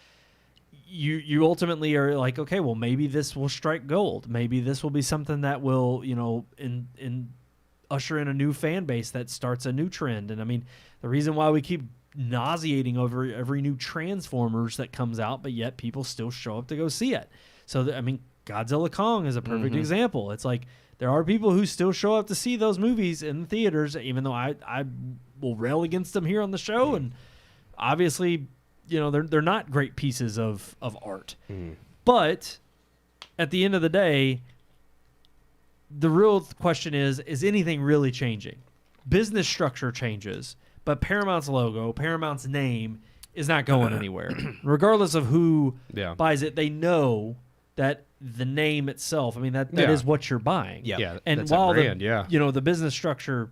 you ultimately are like, okay, well, maybe this will strike gold. Maybe this will be something that will, usher in a new fan base that starts a new trend. And I mean, the reason why we keep nauseating over every new Transformers that comes out, but yet people still show up to go see it. So, I mean, Godzilla Kong is a perfect example. It's like there are people who still show up to see those movies in the theaters, even though I will rail against them here on the show. And obviously, they're not great pieces of art. But at the end of the day, the real question is anything really changing? Business structure changes, but Paramount's logo, Paramount's name is not going anywhere. Regardless of who buys it, they know that the name itself, I mean, that is what you're buying. Yeah. And that's a while brand, the business structure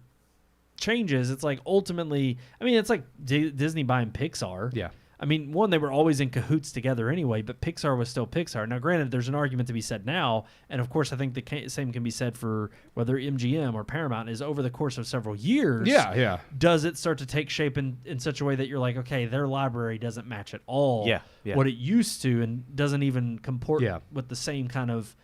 changes, it's like ultimately, I mean, it's like Disney buying Pixar. Yeah. I mean, one, they were always in cahoots together anyway, but Pixar was still Pixar. Now, granted, there's an argument to be said now, and of course, I think the same can be said for whether MGM or Paramount is over the course of several years. Yeah. Does it start to take shape in such a way that you're like, okay, their library doesn't match at all what it used to and doesn't even comport with the same kind of,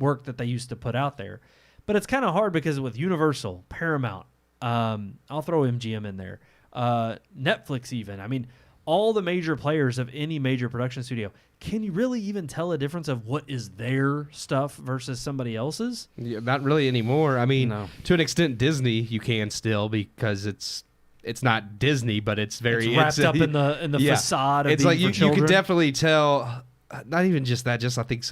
work that they used to put out there. But it's kind of hard because with Universal, Paramount, I'll throw MGM in there, Netflix even. I mean, all the major players of any major production studio, can you really even tell a difference of what is their stuff versus somebody else's? Yeah, not really anymore. I mean, No. to an extent, Disney you can still because it's not Disney, but it's very It's wrapped up in the facade of it's being like for you children. can definitely tell. Not even just that. Just I think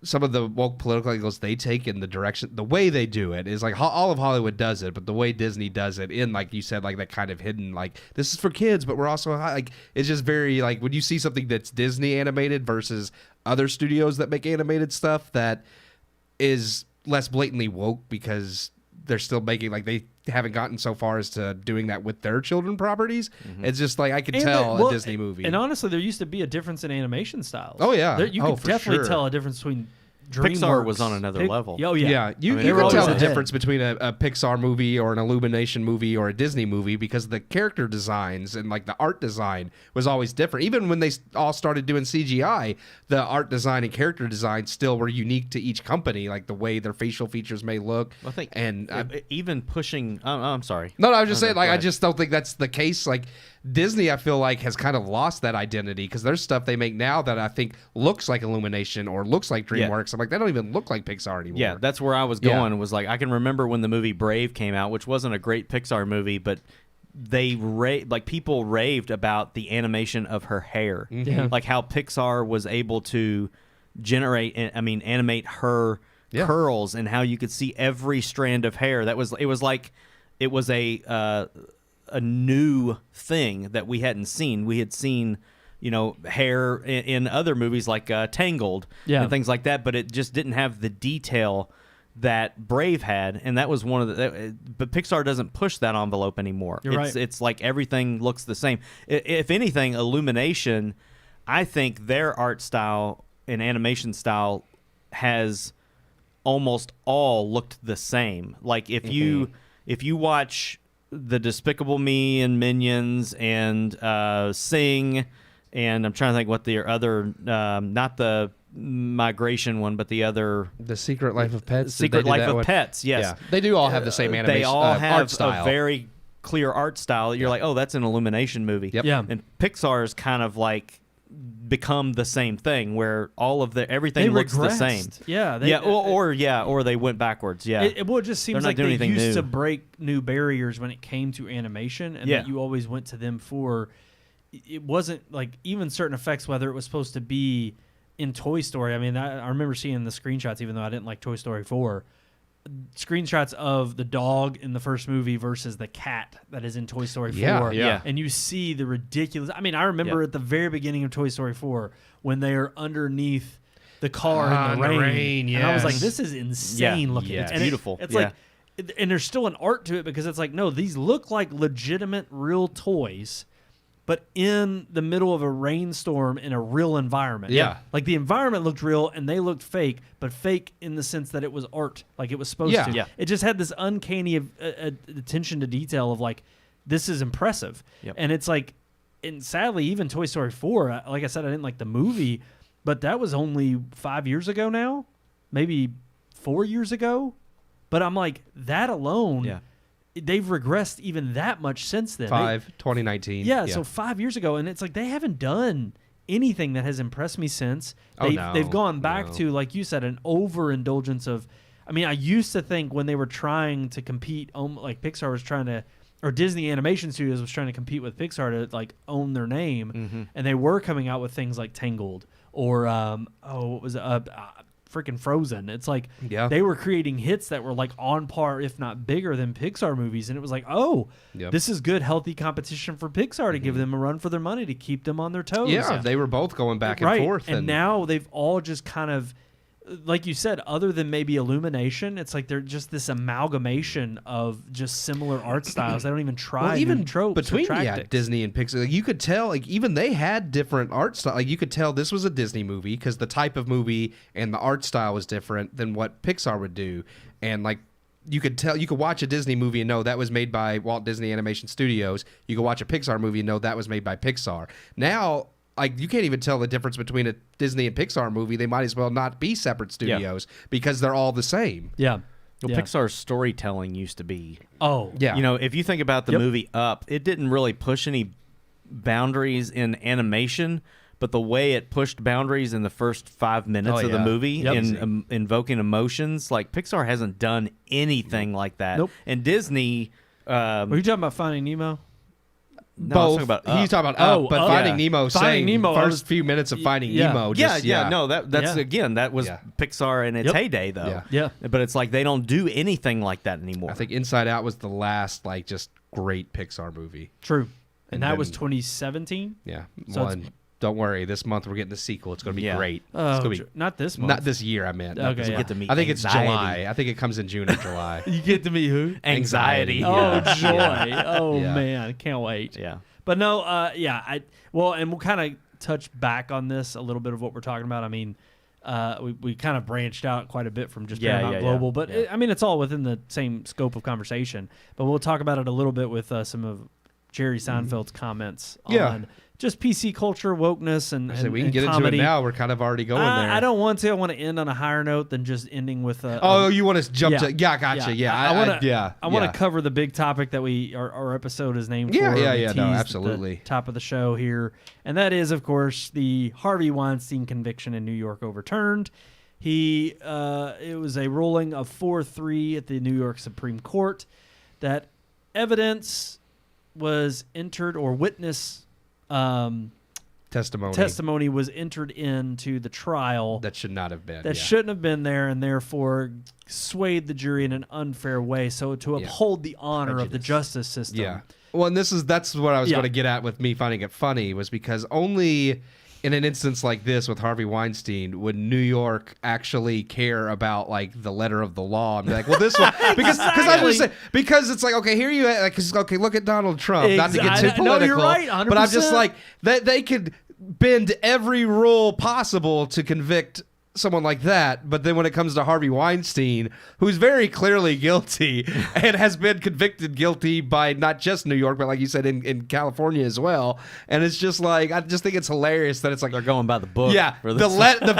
some of the woke political angles they take in the direction, the way they do it is like all of Hollywood does it, but the way Disney does it in, like you said, like that kind of hidden, like this is for kids, but we're also like, it's just very like when you see something that's Disney animated versus other studios that make animated stuff that is less blatantly woke because they're still making, like they haven't gotten so far as to doing that with their children properties. It's just like I could tell a Disney movie. And honestly, there used to be a difference in animation styles. Oh, yeah. You could for definitely sure. tell a difference between Pixar DreamWorks, was on another level. Oh yeah, Yeah, you they can were tell always the ahead. difference between a Pixar movie or an Illumination movie or a Disney movie because the character designs and like the art design was always different. Even when they all started doing CGI, the art design and character design still were unique to each company, like the way their facial features may look. I think, and even pushing. I'm sorry. no, I was just saying, go like, I ahead. just don't think that's the case. Like, Disney, I feel like, has kind of lost that identity because there's stuff they make now that I think looks like Illumination or looks like DreamWorks. I'm like, they don't even look like Pixar anymore. Yeah, that's where I was going. Was like I can remember when the movie Brave came out, which wasn't a great Pixar movie, but people raved about the animation of her hair, like how Pixar was able to animate her curls and how you could see every strand of hair. It was a new thing that we hadn't seen. We had seen hair in other movies like Tangled and things like that, but it just didn't have the detail that Brave had, and that was one of the. But Pixar doesn't push that envelope anymore. You're right. It's like everything looks the same. If anything, Illumination, I think their art style and animation style has almost all looked the same. Like if you watch the Despicable Me and Minions and Sing, and I'm trying to think what the other, not the migration one, but the other, The Secret Life of Pets. Secret Life of Pets. Yes, Yeah. They do all have the same animation. They all have art style. a very clear art style. You're like, oh, that's an Illumination movie. Yep. Yeah. And Pixar's kind of like become the same thing, where all of everything looks the same. Yeah. Or they went backwards. Yeah. It just seems They're not like they doing anything used new. to break new barriers when it came to animation, and that you always went to them for. It wasn't like even certain effects, whether it was supposed to be in Toy Story. I mean, I remember seeing the screenshots, even though I didn't like Toy Story 4. Screenshots of the dog in the first movie versus the cat that is in Toy Story 4. Yeah. And you see the ridiculous. I mean, I remember at the very beginning of Toy Story 4 when they are underneath the car in the rain. And I was like, yes. this is insane looking. Yes. And Beautiful. It's Yeah. like, and there's still an art to it because it's like, no, these look like legitimate real toys, but in the middle of a rainstorm in a real environment. Yeah. Like the environment looked real and they looked fake, but fake in the sense that it was art, like it was supposed to. Yeah. It just had this uncanny attention to detail of like, this is impressive. Yep. And it's like, and sadly, even Toy Story 4, like I said, I didn't like the movie, but that was only 5 years ago now, maybe 4 years ago. But I'm like, that alone, they've regressed even that much since then. 2019. Yeah, so 5 years ago, and it's like they haven't done anything that has impressed me since. They've gone back to, like you said, an overindulgence of. I mean, I used to think when they were trying to compete, like Pixar was trying to, or Disney Animation Studios was trying to compete with Pixar to like own their name, and they were coming out with things like Tangled or what was it? Freaking Frozen. It's like they were creating hits that were like on par, if not bigger than Pixar movies. And it was like, this is good, healthy competition for Pixar to give them a run for their money, to keep them on their toes. Yeah, they were both going back and forth. And now they've all just kind of, like you said, other than maybe Illumination, it's like they're just this amalgamation of just similar art styles. They don't even try even new tropes between or tactics. Disney and Pixar, like, you could tell, like even they had different art style. Like you could tell this was a Disney movie because the type of movie and the art style was different than what Pixar would do. And like you could tell, you could watch a Disney movie and know that was made by Walt Disney Animation Studios. You could watch a Pixar movie and know that was made by Pixar. Now, like you can't even tell the difference between a Disney and Pixar movie. They might as well not be separate studios because they're all the same. Yeah. Well, Pixar's storytelling used to be. Oh, yeah. If you think about the movie Up, it didn't really push any boundaries in animation, but the way it pushed boundaries in the first 5 minutes of the movie in invoking emotions, like Pixar hasn't done anything like that. Nope. And Disney. Were you talking about Finding Nemo? No, I was talking about Up. He's talking about Up, but Finding Nemo. Finding Nemo, first few minutes of Finding Nemo. That's again, that was Pixar in its heyday, though. Yeah. But it's like they don't do anything like that anymore. I think Inside Out was the last like just great Pixar movie. True. And that then- was 2017? Yeah. So One. Don't worry. This month we're getting the sequel. It's going to be great. Oh, it's going to be not this month. not this year. I meant. Not Okay, this yeah. month. Get to meet I think it's anxiety. July. I think it comes in June or July. You get to meet who? Anxiety. Oh, Yeah. joy. Oh, Yeah. man. Can't wait. Yeah. But no, and we'll kind of touch back on this, a little bit of what we're talking about. I mean, we kind of branched out quite a bit from just Paramount Global, but it's all within the same scope of conversation. But we'll talk about it a little bit with some of Jerry Seinfeld's comments on just PC culture, wokeness, and we can and get comedy. into it now. We're kind of already going there. I don't want to. I want to end on a higher note than just ending with you want to jump to? Yeah, gotcha. Yeah, I want to cover the big topic that our episode is named for. Yeah. We No, teased absolutely. at the top of the show here, and that is, of course, the Harvey Weinstein conviction in New York overturned. It was a ruling of 4-3 at the New York Supreme Court that evidence was entered or witness testimony was entered into the trial that should not have been. that shouldn't have been there, and therefore swayed the jury in an unfair way. So to uphold the honor of the justice system. Yeah. Well, and that's what I was going to get at with me finding it funny, was because only in an instance like this with Harvey Weinstein would New York actually care about like the letter of the law and be like, well, this one because I was say, because it's like, okay, here you okay, look at Donald Trump. Not to get too political, no, you're right, 100%. But I'm just like that they could bend every rule possible to convict someone like that, but then when it comes to Harvey Weinstein, who's very clearly guilty and has been convicted guilty by not just New York, but like you said, in California as well, and it's just like, I just think it's hilarious that it's like they're going by the book. Yeah, for the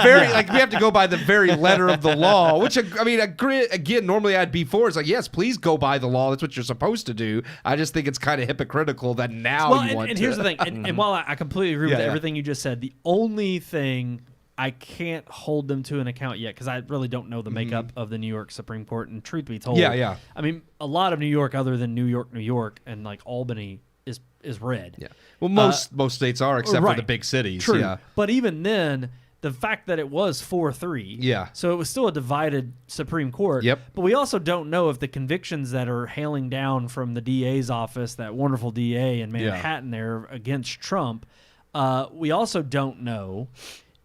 very like we have to go by the very letter of the law, which I mean, again, normally I'd be for. It's like, yes, please go by the law. That's what you're supposed to do. I just think it's kind of hypocritical that now you want to. And here's the thing, and while I completely agree with everything you just said, the only thing I can't hold them to an account yet because I really don't know the makeup of the New York Supreme Court. And truth be told, I mean, a lot of New York, other than New York, and like Albany, is red. Yeah. Well, most states are, except for the big cities. True. Yeah. But even then, the fact that it was 4-3. Yeah. So it was still a divided Supreme Court. Yep. But we also don't know if the convictions that are hailing down from the DA's office, that wonderful DA in Manhattan there against Trump, we also don't know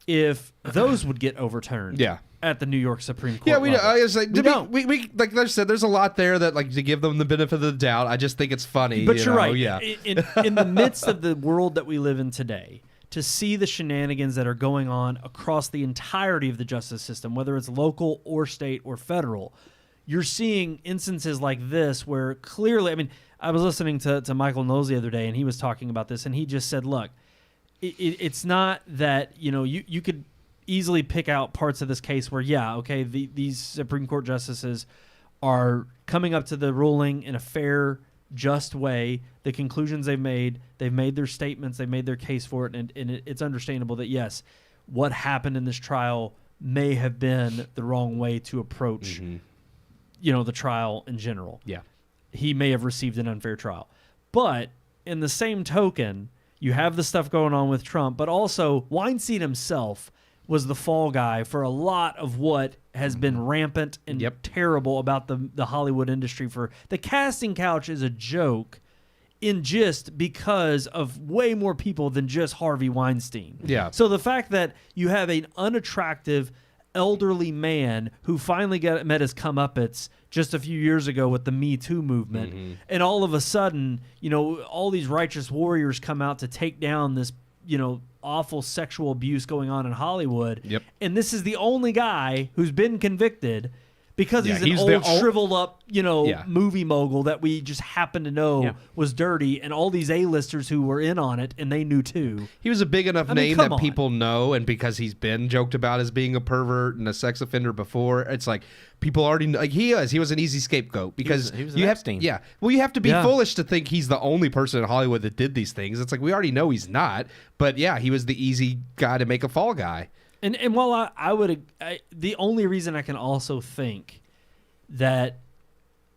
if those would get overturned at the New York Supreme Court. Yeah, we don't. We like I said, there's a lot there that like to give them the benefit of the doubt. I just think it's funny. But you're right. Yeah. In the midst of the world that we live in today, to see the shenanigans that are going on across the entirety of the justice system, whether it's local or state or federal, you're seeing instances like this where clearly, I mean, I was listening to Michael Knowles the other day, and he was talking about this, and he just said, look, it's not that, you could easily pick out parts of this case where, these Supreme Court justices are coming up to the ruling in a fair, just way. The conclusions they've made their statements, they've made their case for it, and it's understandable that, yes, what happened in this trial may have been the wrong way to approach, the trial in general. Yeah. He may have received an unfair trial. But in the same token, you have the stuff going on with Trump, but also Weinstein himself was the fall guy for a lot of what has been rampant and terrible about the Hollywood industry. For the casting couch is a joke just because of way more people than just Harvey Weinstein. Yeah. So the fact that you have an unattractive elderly man who finally met his comeuppance just a few years ago with the Me Too movement, and all of a sudden, all these righteous warriors come out to take down this, awful sexual abuse going on in Hollywood. Yep. And this is the only guy who's been convicted because he's an old, shriveled up, movie mogul that we just happen to know was dirty, and all these A-listers who were in on it, and they knew too. He was a big enough name that people know, and because he's been joked about as being a pervert and a sex offender before, it's like people already know. Like he was an easy scapegoat because he was an Epstein. Well, you have to be foolish to think he's the only person in Hollywood that did these things. It's like we already know he's not, but he was the easy guy to make a fall guy. And while the only reason I can also think that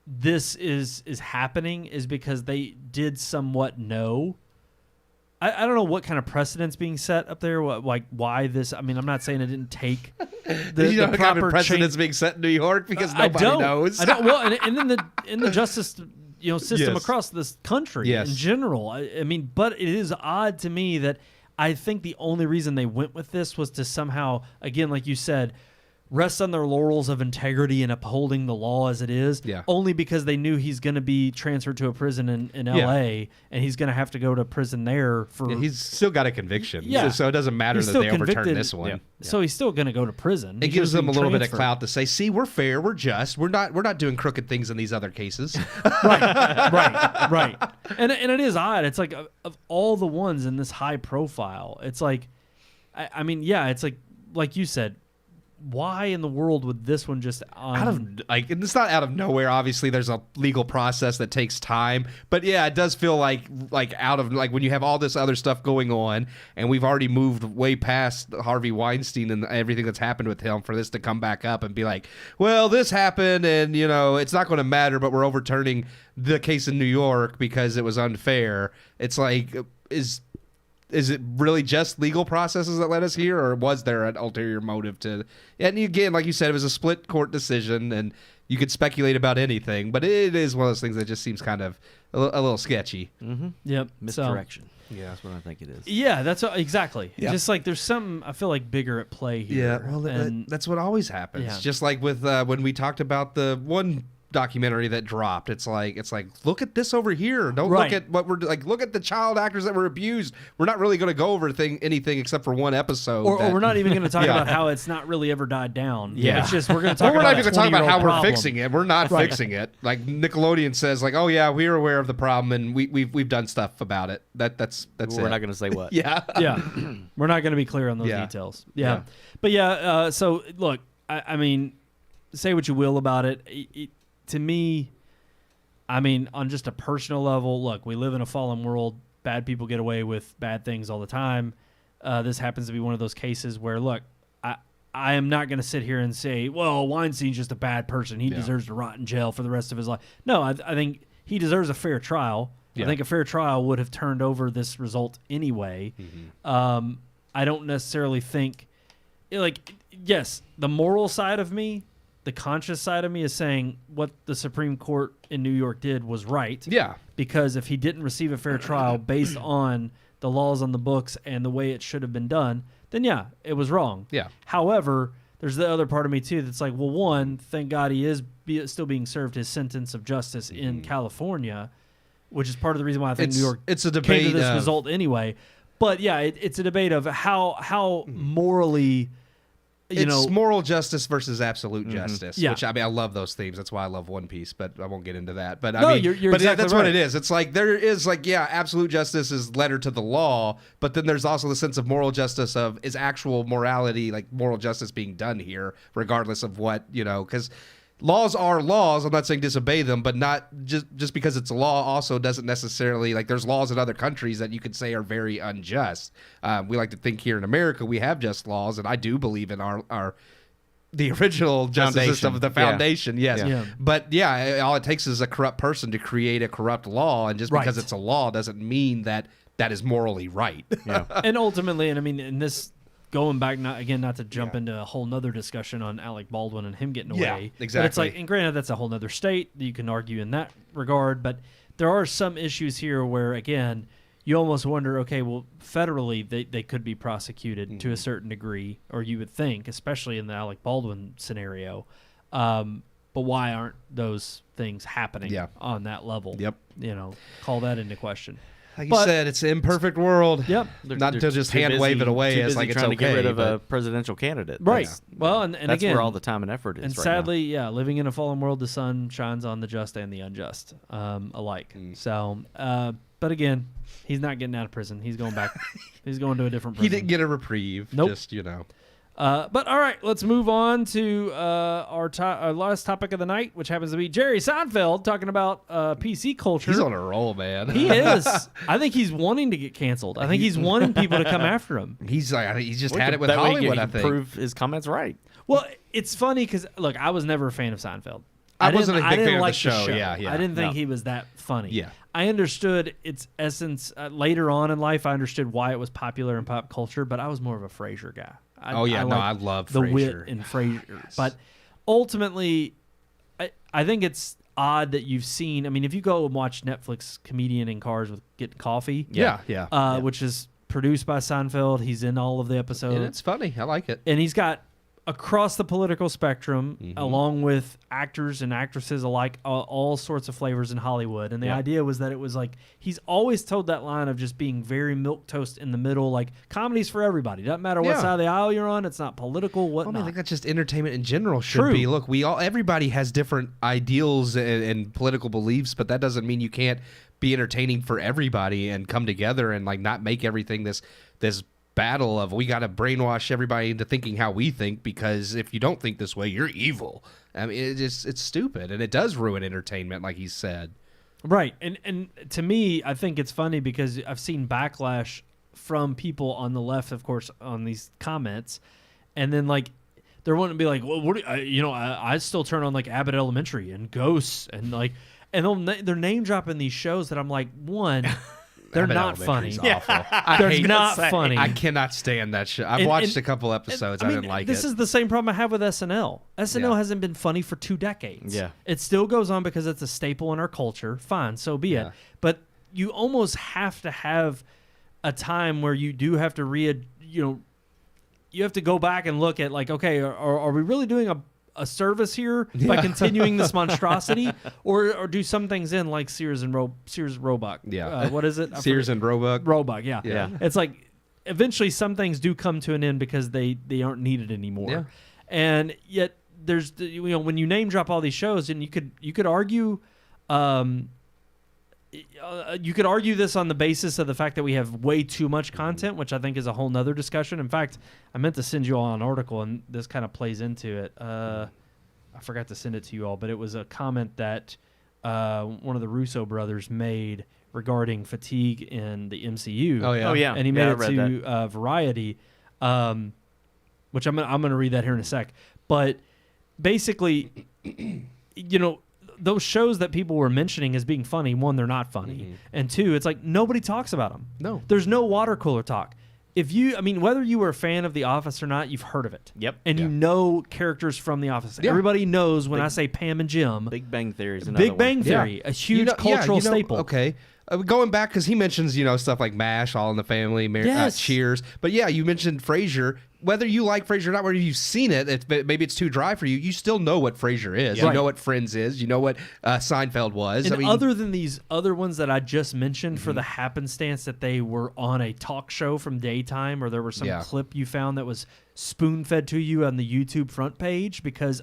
this is happening is because they did somewhat know. I don't know what kind of precedent's being set up there. Why this? I mean, I'm not saying it didn't take the proper kind of precedent's being set in New York because nobody knows. I don't. Well, and in the justice system across this country in general. I mean, but it is odd to me that I think the only reason they went with this was to somehow, again, like you said, rest on their laurels of integrity and upholding the law as it is, only because they knew he's going to be transferred to a prison in L.A., and he's going to have to go to prison there for... he's still got a conviction, so it doesn't matter that they overturn this one. Yeah. So he's still going to go to prison. It gives them a little bit of clout to say, see, we're fair, we're just, we're not doing crooked things in these other cases. Right. And it is odd. It's like, of all the ones in this high profile, it's like, I mean, it's like you said, why in the world would this one just it's not out of nowhere. Obviously there's a legal process that takes time, but it does feel like out of when you have all this other stuff going on and we've already moved way past Harvey Weinstein and everything that's happened with him, for this to come back up and be like, well, this happened and it's not going to matter, but we're overturning the case in New York because it was unfair. It's like, is it really just legal processes that led us here, or was there an ulterior motive to? And again, like you said, it was a split court decision, and you could speculate about anything, but it is one of those things that just seems kind of a little sketchy. Mm-hmm. Yep. Misdirection. Yeah, that's what I think it is. Yeah, that's exactly. Yeah. Just like there's something I feel like bigger at play here. Yeah, well, that's what always happens. Yeah. Just like with when we talked about the one documentary that dropped, it's like look at this over here. Don't Right. look at what we're like. Look at the child actors that were abused. We're not really going to go over anything except for one episode. Or we're not even going to talk Yeah. about how it's not really ever died down. Yeah. It's just we're going to talk We're about not even going to talk about how we're fixing it. it. We're not Right. fixing it. Like Nickelodeon says, like, oh yeah, we're aware of the problem and we've done stuff about it. That's We're it. not going to say what. Yeah. Yeah. We're not going to be clear on those Yeah. details. Yeah. Yeah. But yeah, so look, I mean, say what you will about it. To me, I mean, on just a personal level, look, we live in a fallen world. Bad people get away with bad things all the time. This happens to be one of those cases where, look, I am not going to sit here and say, well, Weinstein's just a bad person. He deserves to rot in jail for the rest of his life. No, I think he deserves a fair trial. Yeah. I think a fair trial would have turned over this result anyway. Mm-hmm. I don't necessarily think, like, yes, the moral side of me, the conscious side of me is saying what the Supreme Court in New York did was right. Yeah. Because if he didn't receive a fair trial based on the laws on the books and the way it should have been done, then yeah, it was wrong. Yeah. However, there's the other part of me too that's like, well, one, thank God he is still being served his sentence of justice in California, which is part of the reason why I think New York it's a came debate to this of- result anyway. But yeah, it's a debate of how morally, It's moral justice versus absolute justice. Yeah. Which I mean, I love those themes. That's why I love One Piece, but I won't get into that. But No, I mean, you're but exactly that's what right. it is. It's like there is like, yeah, absolute justice is letter to the law, but then there's also the sense of moral justice of is actual morality, like moral justice being done here, regardless of what, because laws are laws. I'm not saying disobey them, but not just because it's a law also doesn't necessarily, like there's laws in other countries that you could say are very unjust. We like to think here in America we have just laws, and I do believe in the original justice system of the foundation, yes. Yeah. But yeah, all it takes is a corrupt person to create a corrupt law, and just because Right. it's a law doesn't mean that is morally right. And ultimately, and I mean, in this, going back, not to jump into a whole nother discussion on Alec Baldwin and him getting Yeah, away. exactly. But it's like, and granted, that's a whole nother state. You can argue in that regard, but there are some issues here where, again, you almost wonder, okay, well, federally, they could be prosecuted to a certain degree, or you would think, especially in the Alec Baldwin scenario. But why aren't those things happening on that level? Yep. Call that into question. Like But- you said, it's an imperfect world. Yep. Not to just hand wave it away as like it's trying okay. to get rid of a but- presidential candidate. Right. That's- Well, and that's again, where all the time and effort is. and right sadly, yeah, living in a fallen world, the sun shines on the just and the unjust alike. So, but again, he's not getting out of prison. He's going back. He's going to a different He prison. didn't get a reprieve. Nope. Just, But all right, let's move on to our last topic of the night, which happens to be Jerry Seinfeld talking about PC culture. He's on a roll, man. He is. I think he's wanting to get canceled. I think he's wanting people to come after him. He's like, he's just now. had it with That way he Hollywood, can I think. prove his comments right. Well, it's funny because look, I was never a fan of Seinfeld. I wasn't a big didn't fan of the like show. Yeah. I didn't think No. he was that funny. Yeah. I understood its essence later on in life. I understood why it was popular in pop culture, but I was more of a Frasier guy. I I love the wit Frasier. in Frasier. But ultimately, I think it's odd that you've seen. I mean, if you go and watch Netflix Comedian in Cars with Getting Coffee, Yeah. which is produced by Seinfeld, he's in all of the episodes. And it's funny. I like it. And he's got across the political spectrum, Mm-hmm. along with actors and actresses alike, all sorts of flavors in Hollywood. And the idea was that it was like he's always told that line of just being very milquetoast in the middle, like comedy's for everybody. Doesn't matter what Yeah. side of the aisle you're on. It's not political. Well, I Whatnot. think that's just entertainment in general should True. be. Look, everybody has different ideals and political beliefs, but that doesn't mean you can't be entertaining for everybody and come together and like not make everything this battle of we got to brainwash everybody into thinking how we think, because if you don't think this way, you're evil. I mean, it's stupid, and it does ruin entertainment, like he said. Right. And to me, I think it's funny because I've seen backlash from people on the left, of course, on these comments. And then, like, they're wanting to be like, well, what do I still turn on, like, Abbott Elementary and Ghosts and, like, and they're name dropping these shows that I'm like, one, They're Abbott not funny. Elementary's awful. I They're hate not say. funny. I cannot stand that shit. I've watched a couple episodes. I didn't like this it. is the same problem I have with SNL. SNL Yeah. hasn't been funny for 2 decades. Yeah. It still goes on because it's a staple in our culture. Fine, so be it. But you almost have to have a time where you do have to you have to go back and look at like, okay, are we really doing a service here by continuing this monstrosity, or do some things in like Sears Roebuck? Yeah. What is it? Sears and Roebuck. Roebuck. Yeah. Yeah. It's like eventually some things do come to an end because they aren't needed anymore. Yeah. And yet there's when you name drop all these shows, and you could argue. You could argue this on the basis of the fact that we have way too much content, which I think is a whole nother discussion. In fact, I meant to send you all an article, and this kind of plays into it. I forgot to send it to you all, but it was a comment that one of the Russo brothers made regarding fatigue in the MCU. Oh, yeah. Oh, yeah. And he Yeah, I made it read to Variety, which I'm gonna read that here in a sec. But basically, those shows that people were mentioning as being funny, one, they're not funny, and two, it's like nobody talks about them. No. There's no water cooler talk. Whether you were a fan of The Office or not, you've heard of it. Yep. And you know characters from The Office. Yeah. Everybody knows when I say Pam and Jim. Big Bang Theory is another Big Bang one. Theory, a huge cultural staple. Okay. Going back, because he mentions, stuff like MASH, All in the Family, Yes. Cheers. But yeah, you mentioned Frasier. Whether you like Frasier or not, whether you've seen it, maybe it's too dry for you, you still know what Frasier is. Right. You know what Friends is. You know what Seinfeld was. And other than these other ones that I just mentioned, for the happenstance that they were on a talk show from daytime, or there was some clip you found that was spoon-fed to you on the YouTube front page because,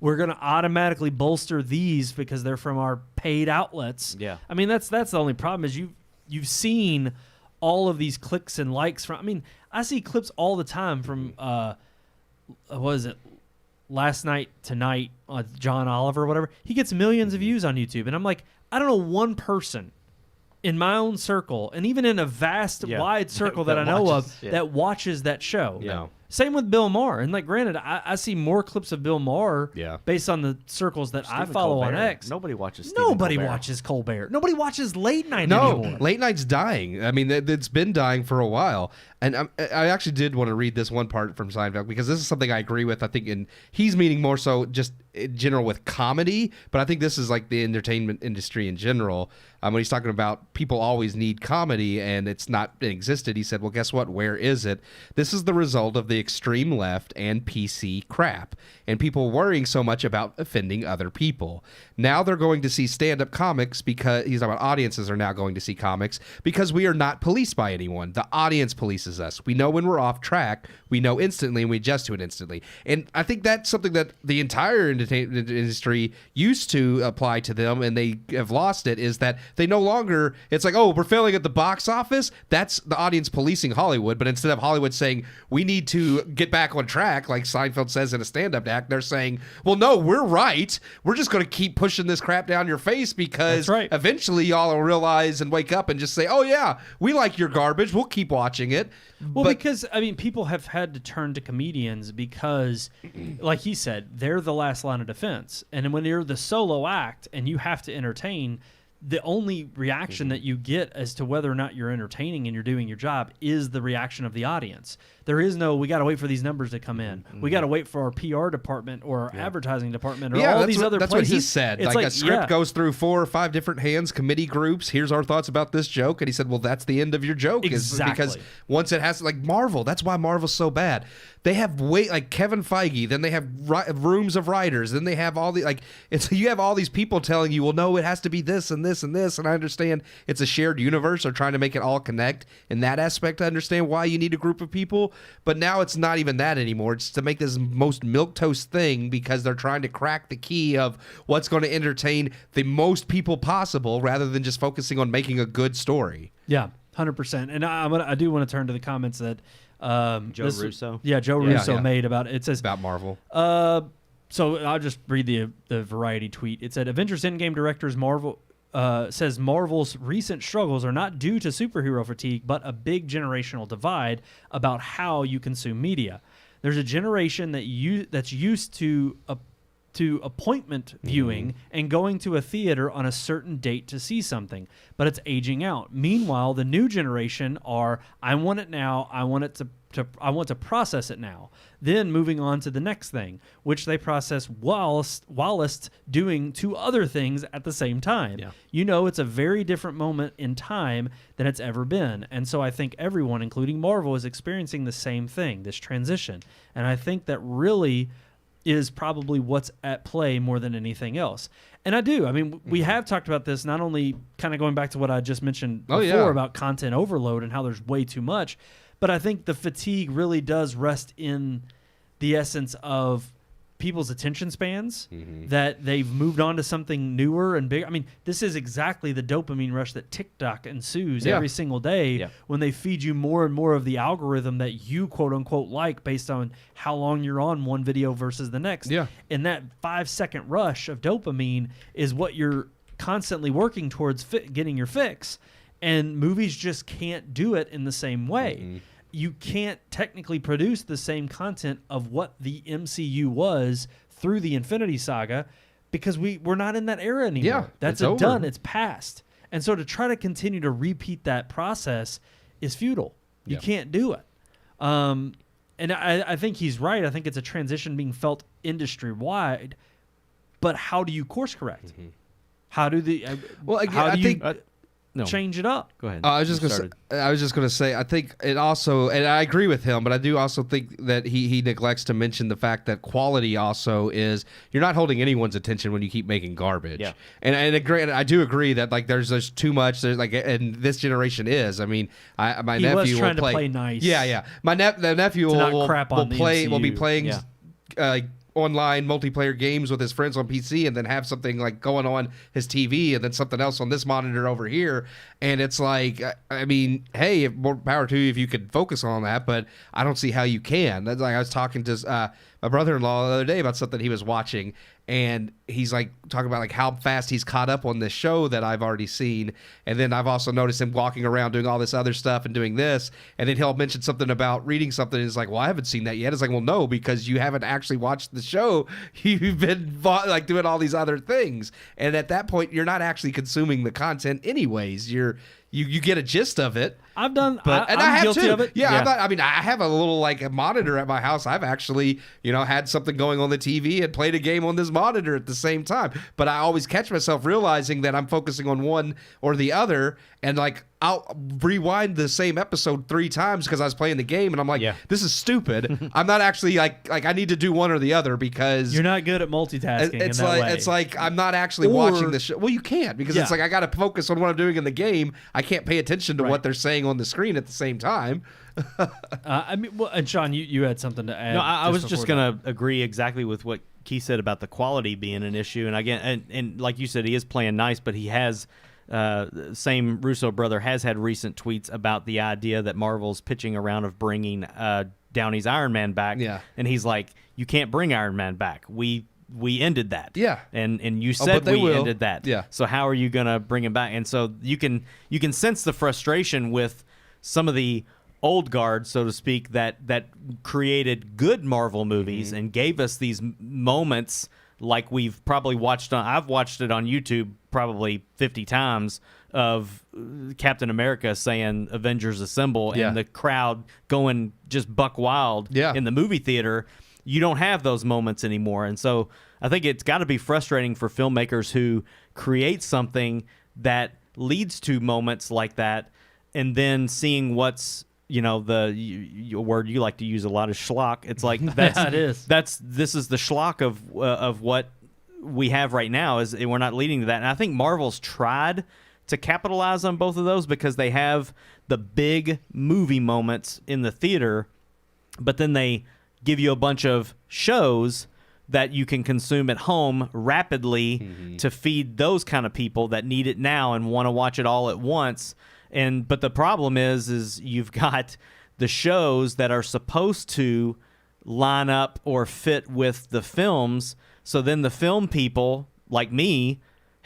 we're going to automatically bolster these because they're from our paid outlets. Yeah. I mean, that's the only problem is you've seen all of these clicks and likes from. I mean, I see clips all the time from what is it? Last Night Tonight, John Oliver, or whatever. He gets millions of views on YouTube, and I'm like, I don't know one person in my own circle, and even in a vast, wide circle that I know watches, of, that watches that show. Yeah. Same with Bill Maher. And, like, granted, I see more clips of Bill Maher based on the circles that I Stephen follow Colbert. on X. Nobody watches Stephen Nobody Colbert. watches Colbert. Nobody watches late night No, anymore. late night's dying. I mean, it's been dying for a while. And I actually did want to read this one part from Seinfeld because this is something I agree with. I think he's meaning more so just in general with comedy, but I think this is like the entertainment industry in general. When he's talking about people always need comedy and it's not existed, he said, well, guess what? Where is it? This is the result of the extreme left and PC crap and people worrying so much about offending other people. Now they're going to see stand-up comics because he's talking about audiences are now going to see comics because we are not policed by anyone. The audience polices us. We know when we're off track. We know instantly and we adjust to it instantly. And I think that's something that the entire entertainment industry used to apply to them and they have lost it, is that they no longer, it's like, oh, we're failing at the box office. That's the audience policing Hollywood. But instead of Hollywood saying, we need to get back on track, like Seinfeld says in a stand-up act, they're saying, well, no, we're right. We're just going to keep pushing this crap down your face because eventually y'all will realize and wake up and just say, oh, yeah, we like your garbage. We'll keep watching it. Well, because, I mean, people have had to turn to comedians because, like he said, they're the last line of defense. And when you're the solo act and you have to entertain, the only reaction that you get as to whether or not you're entertaining and you're doing your job is the reaction of the audience. There is no, we got to wait for these numbers to come in. We got to wait for our PR department or our advertising department or all these other that's places. What he said. It's Like a script goes through 4 or 5 different hands, committee groups. Here's our thoughts about this joke. And he said, well, that's the end of your joke. Exactly. Because once it has, like Marvel, that's why Marvel's so bad. They have like Kevin Feige, then they have rooms of writers, then they have all the, like, you have all these people telling you, well, no, it has to be this and this and this. And I understand it's a shared universe. They're trying to make it all connect. In that aspect, I understand why you need a group of people. But now it's not even that anymore. It's to make this most milquetoast thing because they're trying to crack the key of what's going to entertain the most people possible rather than just focusing on making a good story. Yeah, 100%. And I do want to turn to the comments that Joe Russo. Joe Russo made about it. It says about Marvel. So I'll just read the Variety tweet. It said Avengers Endgame directors says Marvel's recent struggles are not due to superhero fatigue, but a big generational divide about how you consume media. There's a generation that's used to to appointment viewing and going to a theater on a certain date to see something, but it's aging out. Meanwhile, the new generation are, I want it now, I want to process it now. Then moving on to the next thing, which they process whilst doing 2 other things at the same time. Yeah. You know, it's a very different moment in time than it's ever been. And so I think everyone, including Marvel, is experiencing the same thing, this transition. And I think that really is probably what's at play more than anything else. And I do. I mean, we have talked about this, not only kind of going back to what I just mentioned before about content overload and how there's way too much, but I think the fatigue really does rest in the essence of people's attention spans, that they've moved on to something newer and bigger. I mean, this is exactly the dopamine rush that TikTok ensues every single day when they feed you more and more of the algorithm that you quote unquote like based on how long you're on one video versus the next. Yeah. And that 5-second rush of dopamine is what you're constantly working towards getting your fix. And movies just can't do it in the same way. You can't technically produce the same content of what the MCU was through the Infinity Saga because we're not in that era anymore. Yeah, that's it's done. over. It's past. And so to try to continue to repeat that process is futile. You can't do it. And I think he's right. I think it's a transition being felt industry-wide. But how do you course correct? How do the change it up? Go ahead. I was just going to say, I think it also, and I agree with him, but I do also think that he neglects to mention the fact that quality also is, you're not holding anyone's attention when you keep making garbage. Yeah. And I do agree that like there's too much. There's like, and this generation is. I mean, my he nephew was trying will to play nice. Yeah. The nephew will be playing online multiplayer games with his friends on PC and then have something like going on his TV and then something else on this monitor over here. And it's like, I mean, hey, more power to you if you could focus on that, but I don't see how you can. That's like I was talking to my brother-in-law the other day about something he was watching, and he's like talking about like how fast he's caught up on this show that I've already seen. And then I've also noticed him walking around doing all this other stuff and doing this. And then he'll mention something about reading something. And it's like, well, I haven't seen that yet. It's like, well, no, because you haven't actually watched the show. You've been like doing all these other things. And at that point, you're not actually consuming the content anyways. You get a gist of it. I've done, I'm have guilty too. of it. Yeah, I mean, I have a little like a monitor at my house. I've actually, had something going on the TV and played a game on this monitor at the same time. But I always catch myself realizing that I'm focusing on one or the other, and like I'll rewind the same episode 3 times because I was playing the game, and I'm like, this is stupid. I'm not actually like I need to do one or the other because you're not good at multitasking. It's like I'm not actually watching the show. Well, you can't because it's like I got to focus on what I'm doing in the game. I can't pay attention to what they're saying on the screen at the same time. I mean, well, and Sean, you had something to add. No, I was just going to agree exactly with what Keith said about the quality being an issue. And again, and like you said, he is playing nice, but he has same Russo brother has had recent tweets about the idea that Marvel's pitching around of bringing Downey's Iron Man back. Yeah, and he's like, you can't bring Iron Man back. We ended that. Yeah, and you said we ended that. Yeah. So how are you gonna bring him back? And so you can sense the frustration with some of the old guard, so to speak, that created good Marvel movies and gave us these moments like we've probably watched on. I've watched it on YouTube probably 50 times of Captain America saying "Avengers Assemble" and the crowd going just buck wild in the movie theater. You don't have those moments anymore, and so I think it's got to be frustrating for filmmakers who create something that leads to moments like that, and then seeing what's the word you like to use a lot is schlock. It's like this is the schlock of what we have right now. Is we're not leading to that, and I think Marvel's tried to capitalize on both of those because they have the big movie moments in the theater, but then they give you a bunch of shows that you can consume at home rapidly to feed those kind of people that need it now and want to watch it all at once. But the problem is you've got the shows that are supposed to line up or fit with the films. So then the film people like me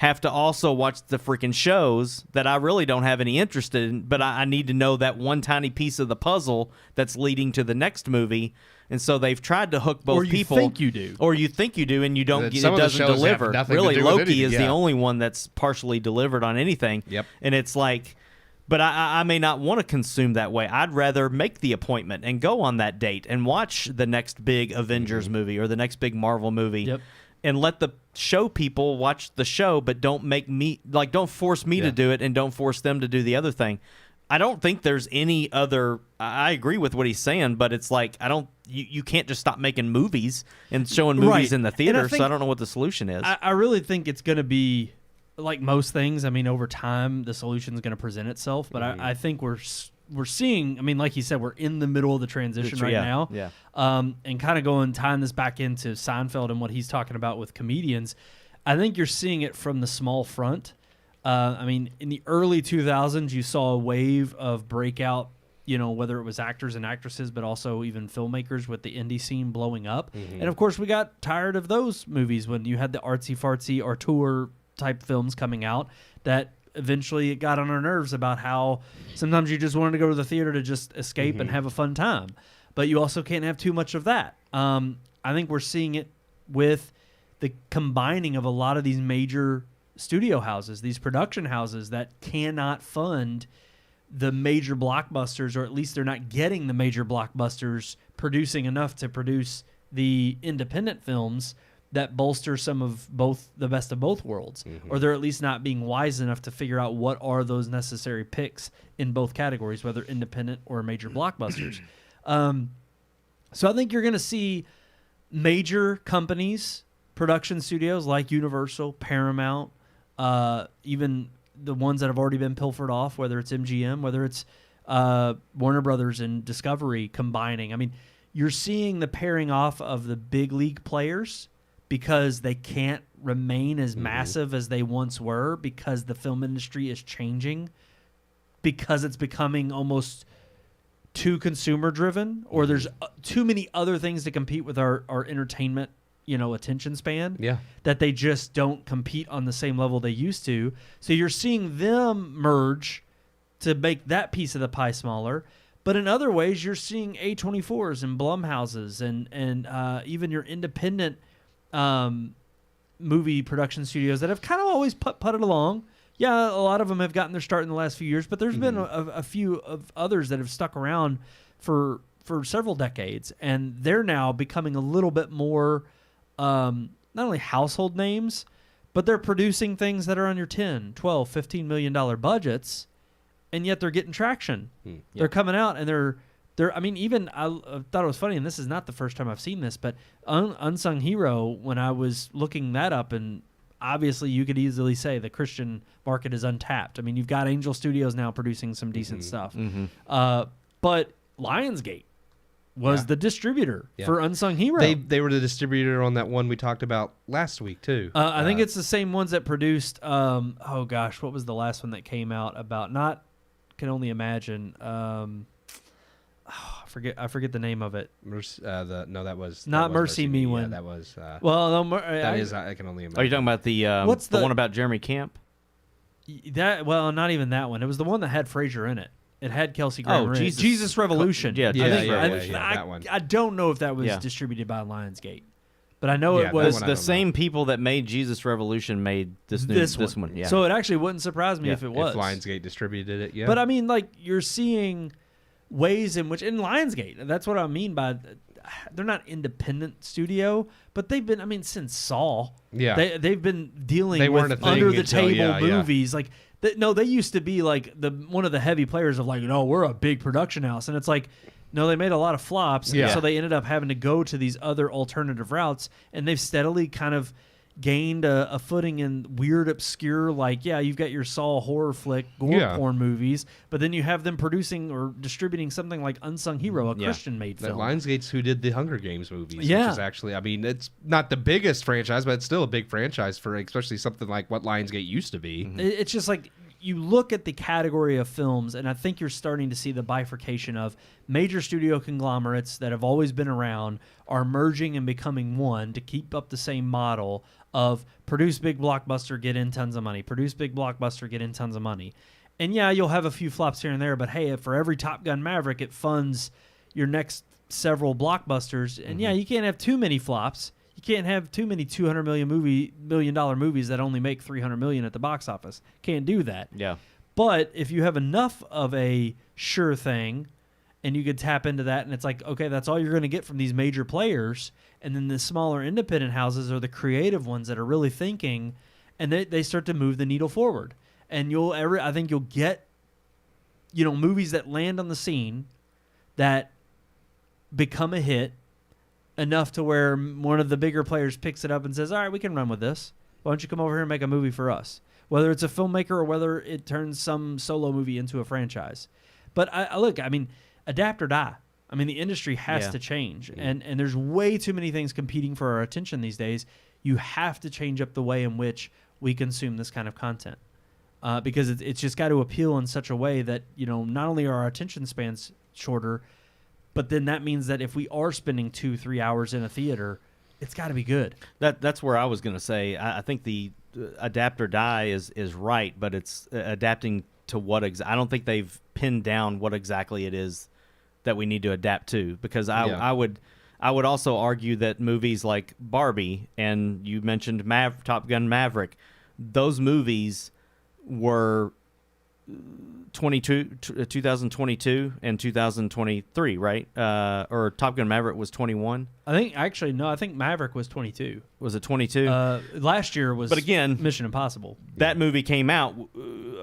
have to also watch the freaking shows that I really don't have any interest in, but I need to know that one tiny piece of the puzzle that's leading to the next movie. And so they've tried to hook both Or you people. think you do. Or you think you do, and you don't. It Some of the doesn't shows have deliver. nothing to Really, do with Loki anything, is yeah. the only one that's partially delivered on anything. Yep. And it's like, but I may not want to consume that way. I'd rather make the appointment and go on that date and watch the next big Avengers movie or the next big Marvel movie. Yep. And let the show people watch the show, but don't force me to do it, and don't force them to do the other thing. I don't think there's any other. I agree with what he's saying, but it's like you can't just stop making movies and showing movies Right. in the And theater. I think- So I don't know what the solution is. I really think it's going to be like most things. I mean, over time, the solution is going to present itself. But I think we're seeing. I mean, like you said, we're in the middle of the transition right now. Yeah. And kind of tying this back into Seinfeld and what he's talking about with comedians. I think you're seeing it from the small front. I mean, in the early 2000s, you saw a wave of breakout, whether it was actors and actresses, but also even filmmakers with the indie scene blowing up. And of course, we got tired of those movies when you had the artsy-fartsy auteur type films coming out that eventually it got on our nerves about how sometimes you just wanted to go to the theater to just escape and have a fun time. But you also can't have too much of that. I think we're seeing it with the combining of a lot of these major studio houses, these production houses that cannot fund the major blockbusters, or at least they're not getting the major blockbusters producing enough to produce the independent films that bolster some of both the best of both worlds, or they're at least not being wise enough to figure out what are those necessary picks in both categories, whether independent or major blockbusters. So I think you're going to see major companies, production studios like Universal, Paramount, even the ones that have already been pilfered off, whether it's MGM, whether it's Warner Brothers and Discovery combining. I mean, you're seeing the pairing off of the big league players because they can't remain as massive as they once were, because the film industry is changing, because it's becoming almost too consumer driven, or there's too many other things to compete with our entertainment attention span, that they just don't compete on the same level they used to. So you're seeing them merge to make that piece of the pie smaller. But in other ways, you're seeing A24s and Blumhouses and even your independent movie production studios that have kind of always putted along. Yeah, a lot of them have gotten their start in the last few years, but there's been a few of others that have stuck around for several decades, and they're now becoming a little bit more not only household names, but they're producing things that are on your 10, 12, $15 million budgets, and yet they're getting traction. They're coming out, and they're I mean, even I thought it was funny, and this is not the first time I've seen this, but Unsung Hero, when I was looking that up, and obviously you could easily say the Christian market is untapped. I mean, you've got Angel Studios now producing some decent stuff. But Lionsgate was the distributor for Unsung Hero. They were the distributor on that one we talked about last week too. I think it's the same ones that produced. Oh gosh, what was the last one that came out about? Not Can Only Imagine. I forget the name of it. That was not that was Mercy Me one. Yeah, that was. Well, no, I Can Only Imagine. Are you talking about the What's the the- one about Jeremy Camp? that. Well, not even that one. It was the one that had Frasier in it. It had Kelsey Grammer. Jesus. Jesus Revolution. Yeah, I Jesus think- Revolution. that one. I don't know if that was Yeah. distributed by Lionsgate, but I know Yeah, it that was one I The don't same people that made Jesus Revolution made this one. Yeah. So it actually wouldn't surprise me Yeah. if it was. If Lionsgate distributed it, yeah. But I mean, like, you're seeing ways in which, in Lionsgate, that's what I mean by, they're not independent studio, but they've been, I mean, since Saw, Yeah. they've been dealing They weren't with a thing under the until- table yeah, yeah. movies. Like, they used to be like one of the heavy players of like, we're a big production house, and it's like, no, they made a lot of flops, and Yeah. so they ended up having to go to these other alternative routes, and they've steadily kind of gained a footing in weird, obscure, like, you've got your Saw horror flick, gore porn movies, but then you have them producing or distributing something like Unsung Hero, a Christian-made That film. Lionsgate's who did the Hunger Games movies, Yeah. which is actually, I mean, it's not the biggest franchise, but it's still a big franchise for especially something like what Lionsgate used to be. It's just like, you look at the category of films, and I think you're starting to see the bifurcation of major studio conglomerates that have always been around are merging and becoming one to keep up the same model of produce big blockbuster, get in tons of money, produce big blockbuster, get in tons of money. And yeah, you'll have a few flops here and there, but hey, for every Top Gun Maverick, it funds your next several blockbusters. And yeah, you can't have too many flops. You can't have too many $200 million movies that only make $300 million at the box office. Can't do that. Yeah. But if you have enough of a sure thing, and you could tap into that, and it's like, okay, that's all you're going to get from these major players, and then the smaller independent houses are the creative ones that are really thinking, and they start to move the needle forward. And I think you'll get, movies that land on the scene that become a hit enough to where one of the bigger players picks it up and says, all right, we can run with this. Why don't you come over here and make a movie for us? Whether it's a filmmaker or whether it turns some solo movie into a franchise. But I mean, adapt or die. I mean, the industry has to change. And there's way too many things competing for our attention these days. You have to change up the way in which we consume this kind of content. Because it's just got to appeal in such a way that, not only are our attention spans shorter, but then that means that if we are spending 2-3 hours in a theater, it's got to be good. That's where I was going to say. I think the adapt or die is right, but it's adapting to what I don't think they've pinned down what exactly it is that we need to adapt to. Because I would also argue that movies like Barbie, and you mentioned Top Gun Maverick, those movies were 2022 and 2023, right? Or Top Gun Maverick was 21. I think Maverick was 22. Was it 22? Last year was, but again, Mission Impossible. That movie came out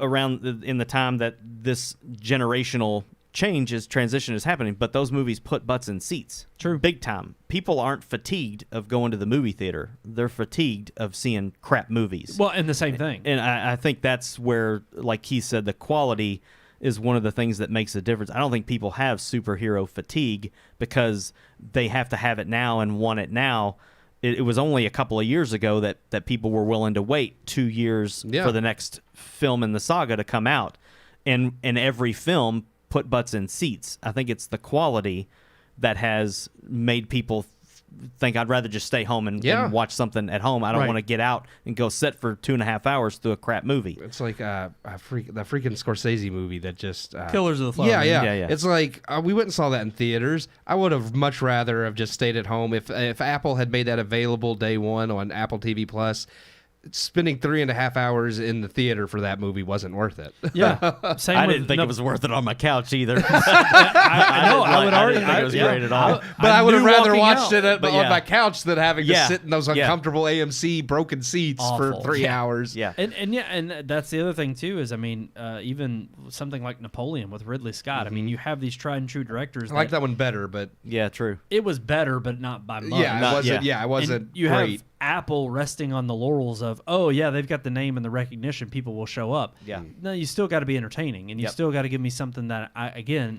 around in the time that this generational transition is happening, but those movies put butts in seats. True. Big time. People aren't fatigued of going to the movie theater. They're fatigued of seeing crap movies. Well, and the same thing. And I think that's where, like Keith said, the quality is one of the things that makes a difference. I don't think people have superhero fatigue because they have to have it now and want it now. It was only a couple of years ago that people were willing to wait 2 years for the next film in the saga to come out. And every film put butts in seats. I think it's the quality that has made people think I'd rather just stay home and watch something at home. I don't want to get out and go sit for 2.5 hours through a crap movie. It's like the freaking Scorsese movie that just Killers of the Flower Moon. Yeah. It's like we went and saw that in theaters. I would have much rather have just stayed at home if Apple had made that available day one on Apple TV Plus. Spending 3.5 hours in the theater for that movie wasn't worth it. Yeah, same. I didn't think it was worth it on my couch either. I would already think it was great at all. But I would have rather watched it on yeah. my couch than having to sit in those Yeah. uncomfortable AMC broken seats Awful. for 3 hours. Yeah. And that's the other thing too is even something like Napoleon with Ridley Scott. I mean, you have these tried and true directors. I like that one better, but Yeah, true. It was better, but not by much. it wasn't And you great. have Apple resting on the laurels of, they've got the name and the recognition, people will show up. Yeah. No, you still got to be entertaining, and you Yep. still got to give me something that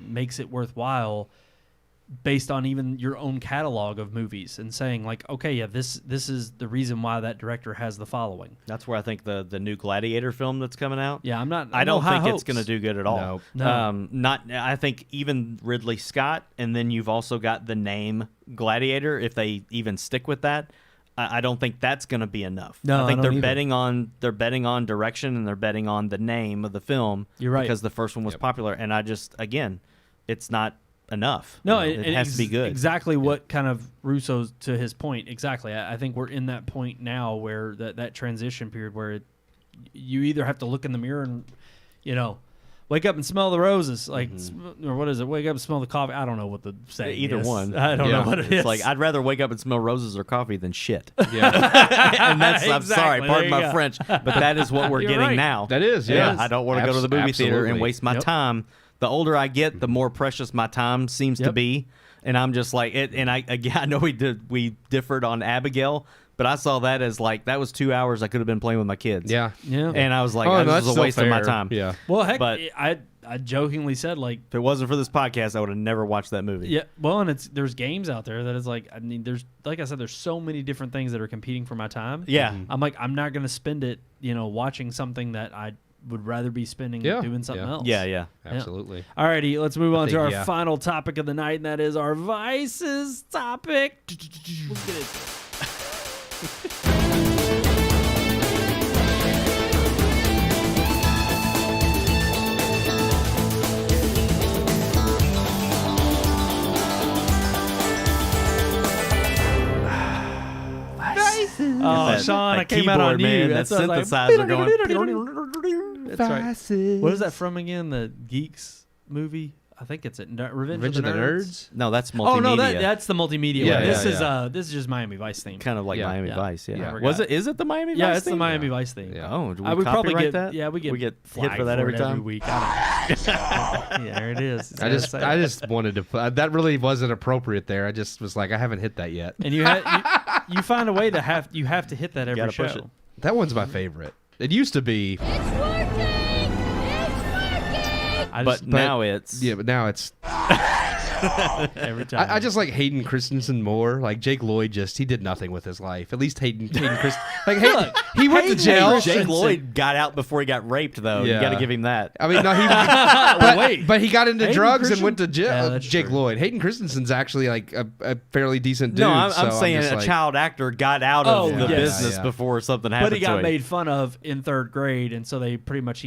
makes it worthwhile, based on even your own catalog of movies, and saying like, okay, this is the reason why that director has the following. That's where I think the new Gladiator film that's coming out. Yeah, I don't think it's going to do good at all. No. I think even Ridley Scott, and then you've also got the name Gladiator. If they even stick with that, I don't think that's going to be enough. No, I think I don't either. they're betting on direction, and they're betting on the name of the film. You're right. Because the first one was popular, and it's not enough. No, it has to be good. Exactly what kind of Russo's, to his point. Exactly. I think we're in that point now where that transition period where you either have to look in the mirror and, wake up and smell the roses, or what is it? Wake up and smell the coffee. I don't know what the saying Either is. one. I don't know what it is. It's like I'd rather wake up and smell roses or coffee than shit. Yeah. And that's I'm Exactly. sorry, pardon There you my go. French, but that is what we're You're getting right. now. That is, Yeah, yes. I don't want to go to the movie theater and Absolutely. waste my Yep. time. The older I get, the more precious my time seems to Yep. be, and I'm just like it. And I know we differed on Abigail, but I saw that as like that was 2 hours I could have been playing with my kids. Yeah. Yeah. And I was like, Oh, no, this that's was a still waste of my fair. time. Yeah. Well, heck, But- I jokingly said like, If it wasn't for this podcast, I would have never watched that movie. yeah. Well, and there's games out there that is like, there's like I said, there's so many different things that are competing for my time. Yeah. I'm like, I'm not gonna spend it, watching something that would rather be spending doing something else. Yeah. Absolutely. Alrighty, let's move on to think, our final topic of the night, and that is our vices topic. Let's get it. Oh, Sean, I came out on you. Man, That's that what I was synthesizer going. That's right. What is that from again? The Geeks movie? I think it's Revenge of the Nerds. No, that's multimedia. Oh no, that's the multimedia. Yeah, one. This yeah, is just Miami Vice theme. Kind of like Miami Vice. Yeah. Yeah. Was it? Is it the Miami Vice? Yeah, it's theme? the Miami Vice theme. Yeah. Oh, do we probably copyright get that? Yeah, we get hit flagged for that every time. week. Yeah, there it is. I just wanted to. That really wasn't appropriate there. I just was like, I haven't hit that yet. And you find a way to have to hit that every gotta show. push it. That one's my favorite. It used to be, It's working! It's working! But now it's but now it's. Every time. I just like Hayden Christensen more. Like Jake Lloyd, he did nothing with his life. At least Hayden Christensen. Like he went to jail. Jake Lloyd got out before he got raped, though. Yeah. You got to give him that. I mean, no, but he got into Hayden drugs and Christen- went to jail. Yeah, that's Jake true. Lloyd. Hayden Christensen's actually like a fairly decent dude. No, I'm so saying just a like, child actor got out of the yes. business Yeah. before something happened. But he to got him. made fun of in third grade, and so he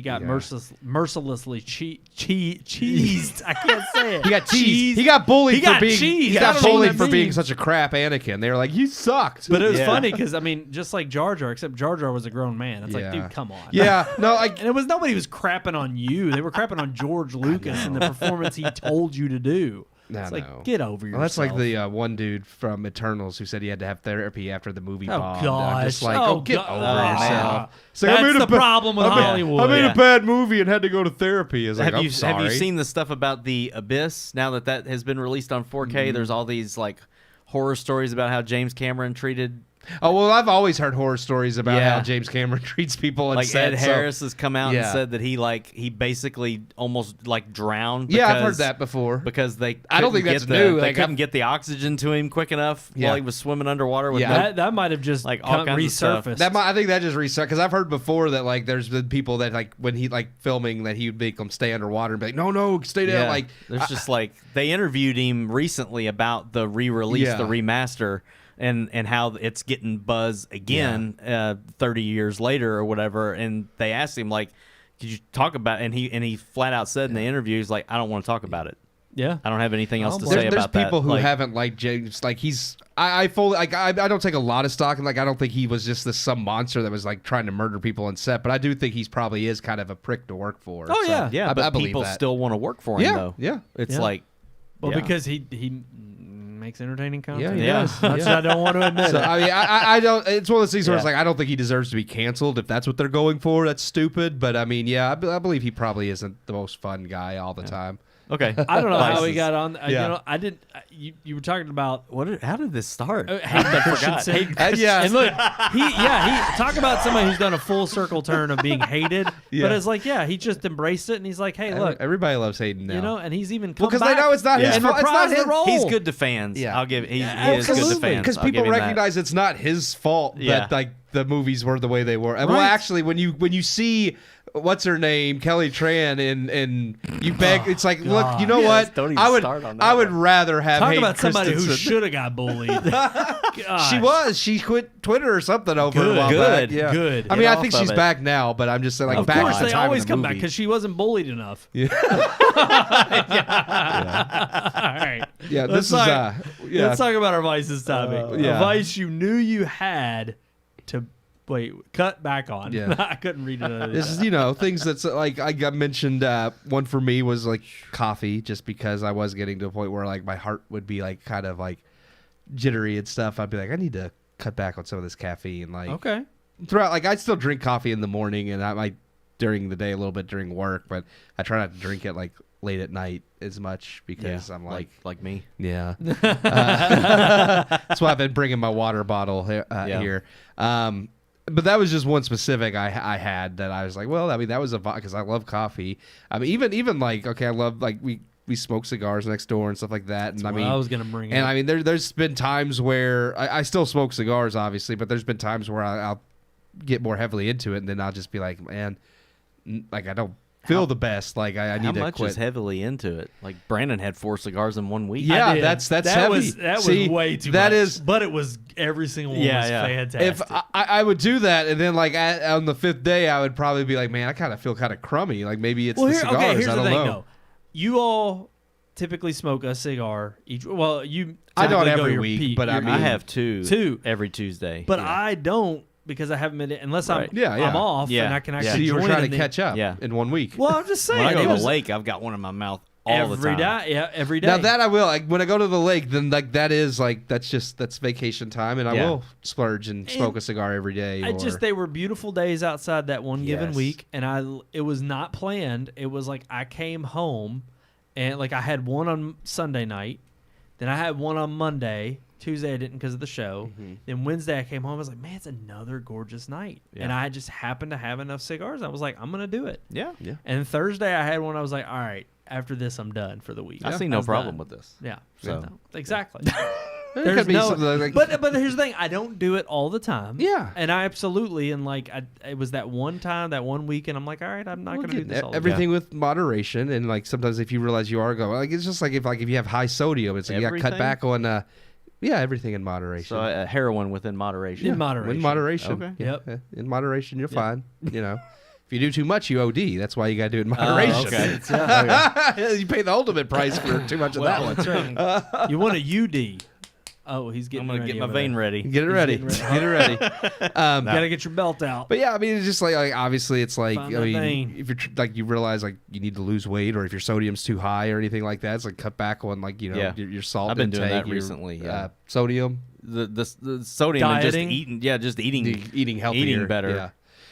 got Yeah. mercilessly cheesed. I can't say it. He got teased. Cheesed. He got bullied He for got being. cheesed. He I got don't know what bullied that for being means. such a crap Anakin. They were like, "You sucked." But it was Yeah. funny because I mean, just like Jar Jar, except Jar Jar was a grown man. It's Yeah. like, dude, come on. Yeah, no, And it was nobody was crapping on you. They were crapping on George Lucas and the performance he told you to do. It's like, get over yourself. Well, that's like the one dude from Eternals who said he had to have therapy after the movie Oh, bombed. I'm just gosh. like, Oh, get God. over Oh, yourself. man. It's like, That's the problem with Hollywood. I made Yeah. a bad movie and had to go to therapy. It's like, Have I'm you sorry. seen the stuff about the Abyss? Now that has been released on 4K, there's all these like horror stories about how James Cameron treated. Oh well, I've always heard horror stories about Yeah. how James Cameron treats people on Like set. Ed Harris has come out and Yeah. said that he basically almost like drowned. Yeah, I've heard because- that before. Because they I don't couldn't think that's get the- new. They Like, couldn't I've- get the oxygen to him quick enough Yeah. while he was swimming underwater. With Yeah. no, that might have just Like, all kinds of stuff. resurfaced. I think that just reset because I've heard before that like there's been people that like when he like filming that he would make them stay underwater and be like no stay down like there's just like they interviewed him recently about the re-release, Yeah. the remaster, and how it's getting buzz again 30 years later or whatever. And they asked him like, "Could you talk about?" And he flat out said in the interview, he's like, "I don't want to talk about it. Yeah. I don't have anything else to There's- say there's about that." people who Like, haven't liked James like he's I fully like I don't take a lot of stock and like I don't think he was just some monster that was like trying to murder people on set, but I do think he's probably is kind of a prick to work for. Oh, so yeah. yeah, I but believe people that. still want to work for him Yeah, though. yeah. It's Yeah. like, Well, yeah. because he makes entertaining content. he Yeah. does. That's what I don't want to admit. So it. I mean, I don't. It's one of those things where it's Yeah. like I don't think he deserves to be canceled if that's what they're going for. That's stupid. But I mean, yeah, I believe he probably isn't the most fun guy all the time. Okay, I don't know how Vices. we got on. Yeah. You know, I didn't. You were talking about How did this start? Hayden Christensen. Hayden Christensen. And look, he talk about somebody who's done a full circle turn of being hated. Yeah. But it's like, he just embraced it, and he's like, hey, look, Everybody loves Hayden now. you know, and he's even come because they back know it's not his Yeah. fault. It's not reprised his the role. He's good to fans. Yeah. I'll give. He is good to Absolutely, fans because I'll people give him that. recognize it's not his fault Yeah. that like the movies were the way they were. And Well, Right. actually, when you see what's her name, Kelly Tran, and you beg, it's like, look, you know Yes, what? don't even I would start on that I would one. rather have Talk Hayden about somebody who Christensen. should have got bullied. Gosh. She was. She quit Twitter or something over a while Good. back. Yeah. Good. I mean, Get I think off of she's it. back now, but I'm just saying, like, Of back course, at the they time always of the come back movie. because she wasn't bullied enough. Yeah. All right. Yeah, Let's this talk, is yeah. Let's talk about our vices topic. yeah. A vice you knew you had to cut back on. Yeah. I couldn't read it. This is, things that's like I got mentioned. One for me was like coffee, just because I was getting to a point where like my heart would be like kind of like jittery and stuff. I'd be like, I need to cut back on some of this caffeine. Like Okay. throughout, like I still drink coffee in the morning and I might during the day a little bit during work, but I try not to drink it like late at night as much because I'm like me. yeah. That's why I've been bringing my water bottle here. But that was just one specific I had that I was like, well, I mean, that was because I love coffee. I mean, even like, okay, I love like we smoke cigars next door and stuff like that. And That's I mean, what I was gonna bring and up. I mean, there's been times where I still smoke cigars, obviously, but there's been times where I'll get more heavily into it, and then I'll just be like, man, like I don't feel the best. Like I need How to much quit. is heavily into it? Like Brandon had 4 cigars in 1 week. Yeah, I did. that's that heavy. Was See, way too that much. is- but it was every single one Yeah, was yeah. fantastic. If I would do that, and then like on the 5th day, I would probably be like, man, I kind of feel kind of crummy. Like maybe it's the cigars. here's I the don't thing know. though. You all typically smoke a cigar each. Well, you. I don't typically go every your week, peak, but I your- mean- I have two. Two. every Tuesday. But Yeah. I don't because I haven't been unless Right. I'm Yeah, yeah. I'm off Yeah. and I can Yeah. actually. So you were join trying in to the- catch up Yeah. in 1 week. Well, I'm just saying. when I go it to the was lake, I've got one in my mouth all the every time. day. Yeah, every day. Now that I will, like when I go to the lake, then like that is like that's vacation time, and I Yeah. will splurge and smoke a cigar every day. I just they were beautiful days outside that one given Yes. week, and it was not planned. It was like I came home, and like I had one on Sunday night, then I had one on Monday. Tuesday I didn't because of the show. Then Wednesday I came home. I was like, man, it's another gorgeous night, and I just happened to have enough cigars. I was like, I'm gonna do it. Yeah. And Thursday I had one. I was like, all right, after this I'm done for the week. I see I no was problem done. with this. Yeah. So- No, exactly. There There's could be no, something like, but here's the thing: I don't do it all the time. Yeah. and I absolutely and like it was that one time, that one week, and I'm like, all right, I'm not Well, going to do this all the everything with moderation, and like sometimes if you realize you are going, like it's just like if you have high sodium, it's like you got to cut Everything? back on. Yeah, everything in moderation. So heroin within moderation. In moderation. In moderation. Okay. Yep. Yeah, in moderation, you're fine. You know, if you do too much, you OD. That's why you got to do it in moderation. okay. You pay the ultimate price for too much of that one. That's right. You want a UD? Oh, he's getting. I'm going to ready get my over vein there. ready. Get it ready. getting Get it ready. Gotta get your belt out. But yeah, I mean, it's just like obviously, it's like Find I that mean, vein. if you're like you realize like you need to lose weight, or if your sodium's too high or anything like that, it's like cut back on like Yeah. your salt. I've been doing intake, that your, recently, yeah. Sodium, The sodium and Dieting? just eating. eating healthier, Eating better. Yeah.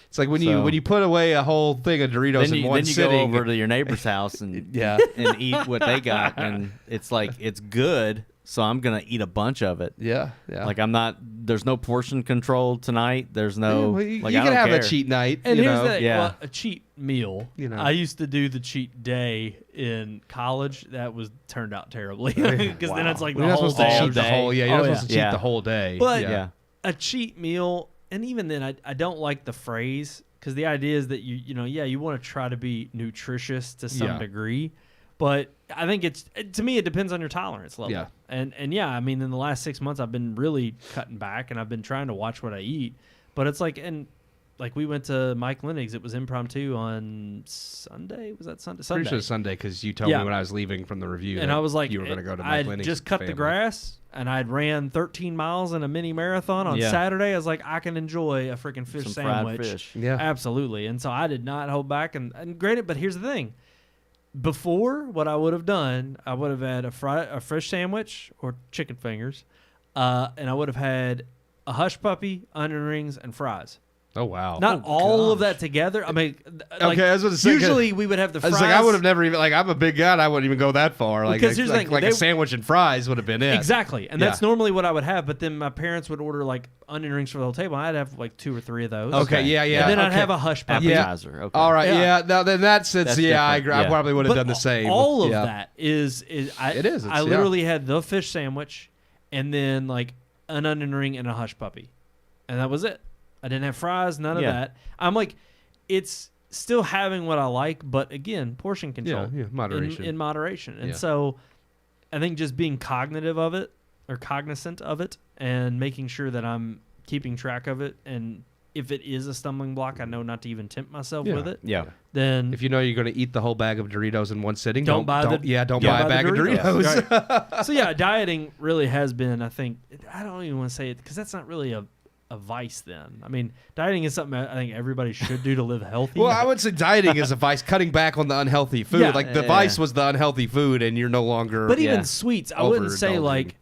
It's like when So- you put away a whole thing of Doritos Then in you, one then you sitting. go over to your neighbor's house and Yeah. and eat what they got, and it's like it's good. So I'm gonna eat a bunch of it. yeah, yeah. Like I'm not. There's no portion control tonight. There's Yeah, no. well, you like can I don't have care. a cheat night. And you here's know? the thing, Yeah. well, a cheat meal. You know. I used to do the cheat day in college. That was turned out terribly because then it's like You're the not whole supposed to day. cheat the whole. Yeah, you're Oh, not yeah. supposed to cheat Yeah. the whole day. But Yeah. a cheat meal, and even then, I don't like the phrase because the idea is that you want to try to be nutritious to some Yeah. degree, but I think to me it depends on your tolerance level. Yeah. And yeah, I mean in the last 6 months I've been really cutting back and I've been trying to watch what I eat, but it's like we went to Mike Lenig's. It was impromptu on Sunday. Was that Sunday? Pretty sure it's Sunday because you told Yeah. me when I was leaving from the review. And that I was like, you were going to go to I Mike Lenig's just cut the family. grass, and I'd ran 13 miles in a mini marathon on Yeah. Saturday. I was like, I can enjoy a freaking fish Some fried sandwich. fish. Yeah. Absolutely. And so I did not hold back. And granted, but here's the thing. Before, what I would have done, I would have had a fish sandwich or chicken fingers, and I would have had a hush puppy, onion rings, and fries. Oh wow. Not all of that together. I mean, like, Okay, I was gonna say, 'cause usually we would have the I fries. was like, I would have never even like. I'm a big guy, and I wouldn't even go that far. Like, Because here's the like, thing, like a they- sandwich and fries would have been it. Exactly. And Yeah. that's normally what I would have, but then my parents would order like onion rings for the whole table. I'd have like 2 or 3 of those. Okay, yeah, yeah. And then I'd okay. have a hush puppy. Yeah. Appetizer. Okay. All right, Yeah. yeah. Now, then that sense, That's yeah, I different. agree. I Yeah. probably would have But done the same. all of Yeah. that is It is. I It's- literally had the fish sandwich and then like an onion ring and a hush puppy. And that was it. I didn't have fries, none of Yeah. that. I'm like, it's still having what I like, but again, portion control. Yeah, moderation. In moderation. And Yeah. so I think just being cognitive of it or cognizant of it and making sure that I'm keeping track of it. And if it is a stumbling block, I know not to even tempt myself Yeah. with it. Yeah. Then If you know you're going to eat the whole bag of Doritos in one sitting, Don't buy don't the- buy yeah, a bag of Doritos. Right. So yeah, dieting really has been, I think, I don't even want to say it because that's not really a vice then. I mean, dieting is something I think everybody should do to live healthy. Well, I would say dieting is a vice, cutting back on the unhealthy food. Yeah. Like the vice was the unhealthy food, and you're no longer. but even Yeah. sweets, I wouldn't say Overindulging. like,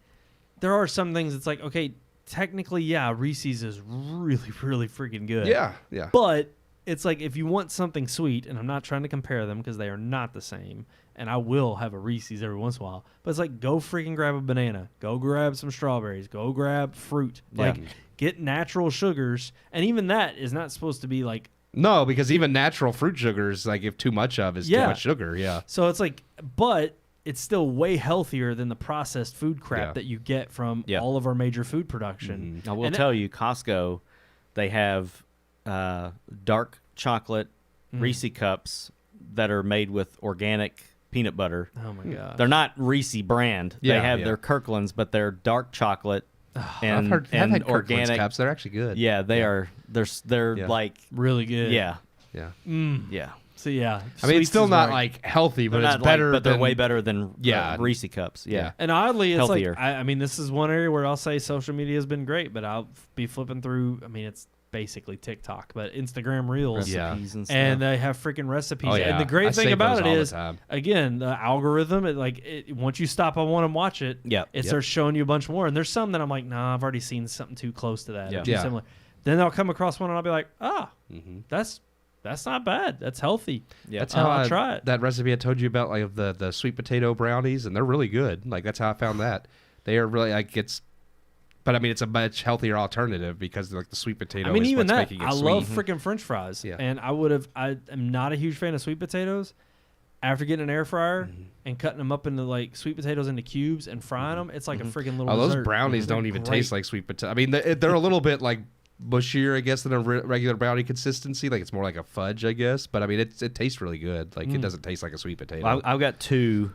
there are some things it's like, okay, technically, yeah, Reese's is really, really freaking good. yeah. But it's like if you want something sweet, and I'm not trying to compare them because they are not the same, and I will have a Reese's every once in a while, but it's like go freaking grab a banana, go grab some strawberries, go grab fruit. Yeah. Like get natural sugars, and even that is not supposed to be like. No, because even natural fruit sugars, like if too much of is Yeah. too much sugar. Yeah. So it's like, but it's still way healthier than the processed food crap Yeah. that you get from Yeah. all of our major food production. I will And tell you, Costco, they have dark chocolate Reese cups that are made with organic peanut butter. Oh my god. They're not Reese brand. Yeah, they have yeah. their Kirkland's, but they're dark chocolate and I've had Kirkland's organic cups. They're actually good. Yeah, they are. They're Yeah. like really good. yeah, Yeah. yeah. So yeah. I mean, it's sweets still is not right. like healthy, but They're it's not better. but they're than, way better than Yeah. Reese cups. Yeah. And oddly, it's Healthier. like I mean, this is one area where I'll say social media has been great, but I'll be flipping through. I mean, it's basically TikTok, but Instagram Reels. Yeah. Recipes and stuff. And they have freaking recipes. Oh, yeah. And the I great thing save about those it all the is, time. again, the algorithm. Once you stop on one and watch it, Yep. it starts showing you a bunch more. And there's some that I'm like, nah, I've already seen something too close to that. Yeah. Or too Yeah. similar. Then I'll come across one and I'll be like, Mhm. that's not bad. That's healthy. Yeah. That's how I'll try it. That recipe I told you about, like the sweet potato brownies, and they're really good. Like that's how I found that. They are really like it's, but I mean it's a much healthier alternative because like the sweet potato. I mean, is even what's that, making it I sweet. love freaking French fries. Yeah. And I am not a huge fan of sweet potatoes. After getting an air fryer and cutting them up into like sweet potatoes into cubes and frying them, it's like a freaking little Oh, those dessert. brownies They're don't even great. taste like sweet potato. I mean, they're a little bit like bushier, I guess, than a regular brownie consistency. Like it's more like a fudge, I guess. But I mean, it tastes really good. Like it doesn't taste like a sweet potato. I've got two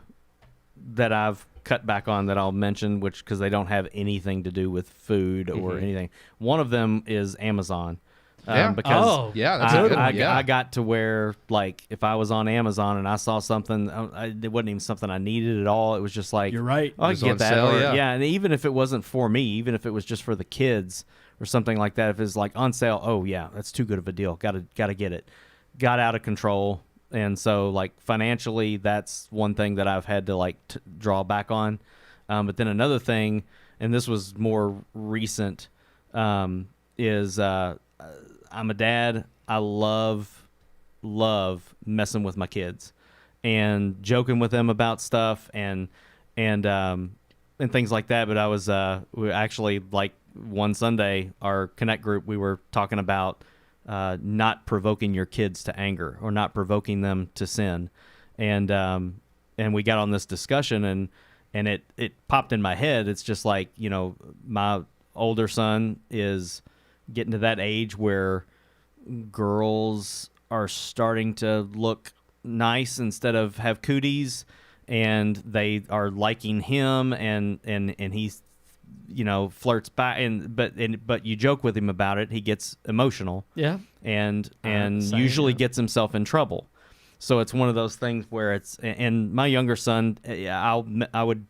that I've cut back on that I'll mention, which because they don't have anything to do with food or anything. One of them is Amazon. Yeah. Because yeah, that's a good one. Yeah. I got to where, like, if I was on Amazon and I saw something, it wasn't even something I needed at all. It was just like, You're right. Oh, I was can on get that. sale, Or- yeah. and even if it wasn't for me, even if it was just for the kids or something like that, if it's like on sale, oh yeah, that's too good of a deal. Got to get it. Got out of control, and so like financially, that's one thing that I've had to like draw back on. But then another thing, and this was more recent, is I'm a dad. I love messing with my kids and joking with them about stuff and things like that. But I was we actually, like, one Sunday, our Connect group, we were talking about not provoking your kids to anger or not provoking them to sin, and we got on this discussion and it popped in my head. It's just like, you know, my older son is getting to that age where girls are starting to look nice instead of have cooties, and they are liking him, and he's, you know, flirts back, but you joke with him about it, he gets emotional, Yeah. and Same, usually yeah. gets himself in trouble. So it's one of those things where it's, and my younger son, I would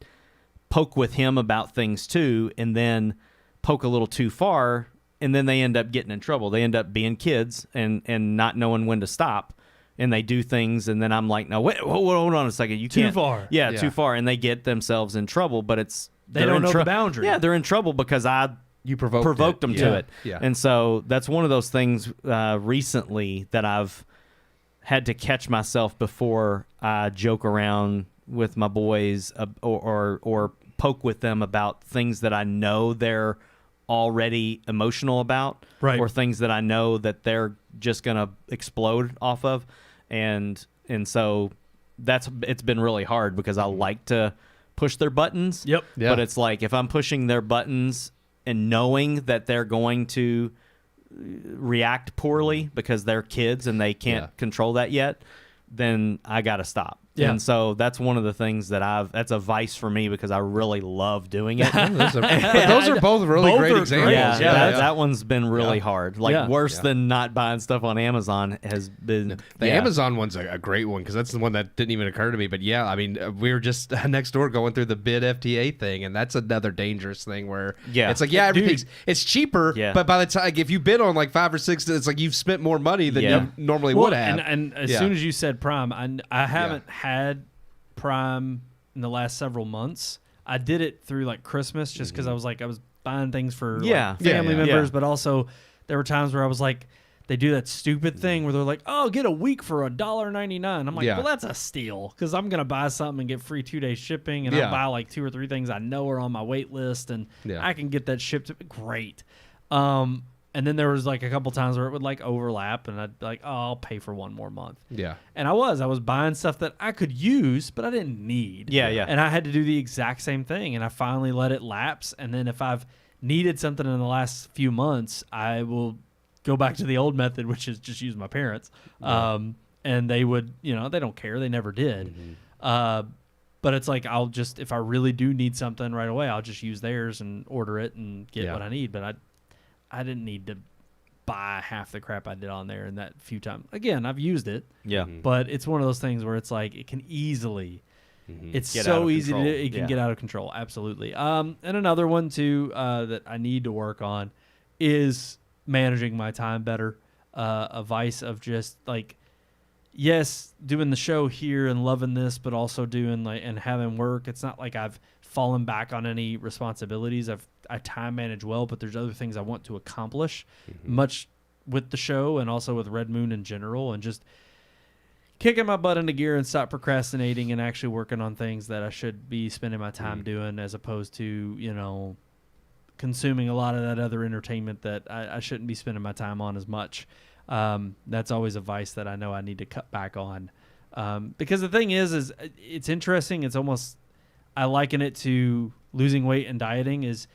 poke with him about things too, and then poke a little too far, and then they end up getting in trouble. They end up being kids and not knowing when to stop, and they do things, and then I'm like, no, wait, hold on a second, you Too can't. far. Yeah, Yeah. too far, and they get themselves in trouble, but it's They they're don't in know the boundary. Yeah, they're in trouble because You provoked them it. to Yeah. it. Yeah. And so that's one of those things recently that I've had to catch myself before I joke around with my boys or poke with them about things that I know they're already emotional about, Right. or things that I know that they're just going to explode off of. And so it's been really hard because I like to push their buttons. Yep. Yeah. But it's like if I'm pushing their buttons and knowing that they're going to react poorly because they're kids and they can't Yeah. control that yet, then I got to stop. Yeah. And so that's one of the things that's a vice for me because I really love doing it. But those are both really Both great are examples. great. Yeah, Yeah. that one's been really Yeah. hard. Like Yeah. worse Yeah. than not buying stuff on Amazon has been. The yeah. Amazon one's a great one because that's the one that didn't even occur to me. But yeah, I mean, we were just next door going through the bid FTA thing, and that's another dangerous thing where Yeah. it's like, yeah, everything's it's cheaper, Yeah. but by the time if you bid on like 5 or 6, it's like you've spent more money than Yeah. you normally Well, would have. And as Yeah. soon as you said Prime, I haven't had Prime in the last several months. I did it through like Christmas just because I was buying things for Yeah. like, family Yeah, yeah. members, Yeah. but also there were times where I was like, they do that stupid thing where they're like, oh, get a week for $1.99. I'm like, Yeah. well, that's a steal because I'm going to buy something and get free 2-day shipping, and Yeah. I'll buy like 2 or 3 things I know are on my wait list, and Yeah. I can get that shipped. Great. And then there was like a couple times where it would like overlap, and I'd be like, oh, I'll pay for 1 more month. yeah. And I was buying stuff that I could use, but I didn't need. Yeah, yeah. And I had to do the exact same thing. And I finally let it lapse. And then if I've needed something in the last few months, I will go back to the old method, which is just use my parents. And they would, they don't care. They never did. But it's like, I'll just, if I really do need something right away, I'll just use theirs and order it and get what I need. But I didn't need to buy half the crap I did on there in that few times. Again, I've used it. Yeah. But it's one of those things where it's like, it can easily, it's so easy to do. It can get out of control. Absolutely. And another one too, that I need to work on is managing my time better. A vice of just like, yes, doing the show here and loving this, but also doing and having work. It's not like I've fallen back on any responsibilities. I time manage well, but there's other things I want to accomplish, much with the show and also with Red Moon in general, and just kicking my butt into gear and stop procrastinating and actually working on things that I should be spending my time doing, as opposed to, consuming a lot of that other entertainment that I shouldn't be spending my time on as much. That's always a vice that I know I need to cut back on. Because the thing is it's interesting. It's almost, I liken it to losing weight and dieting is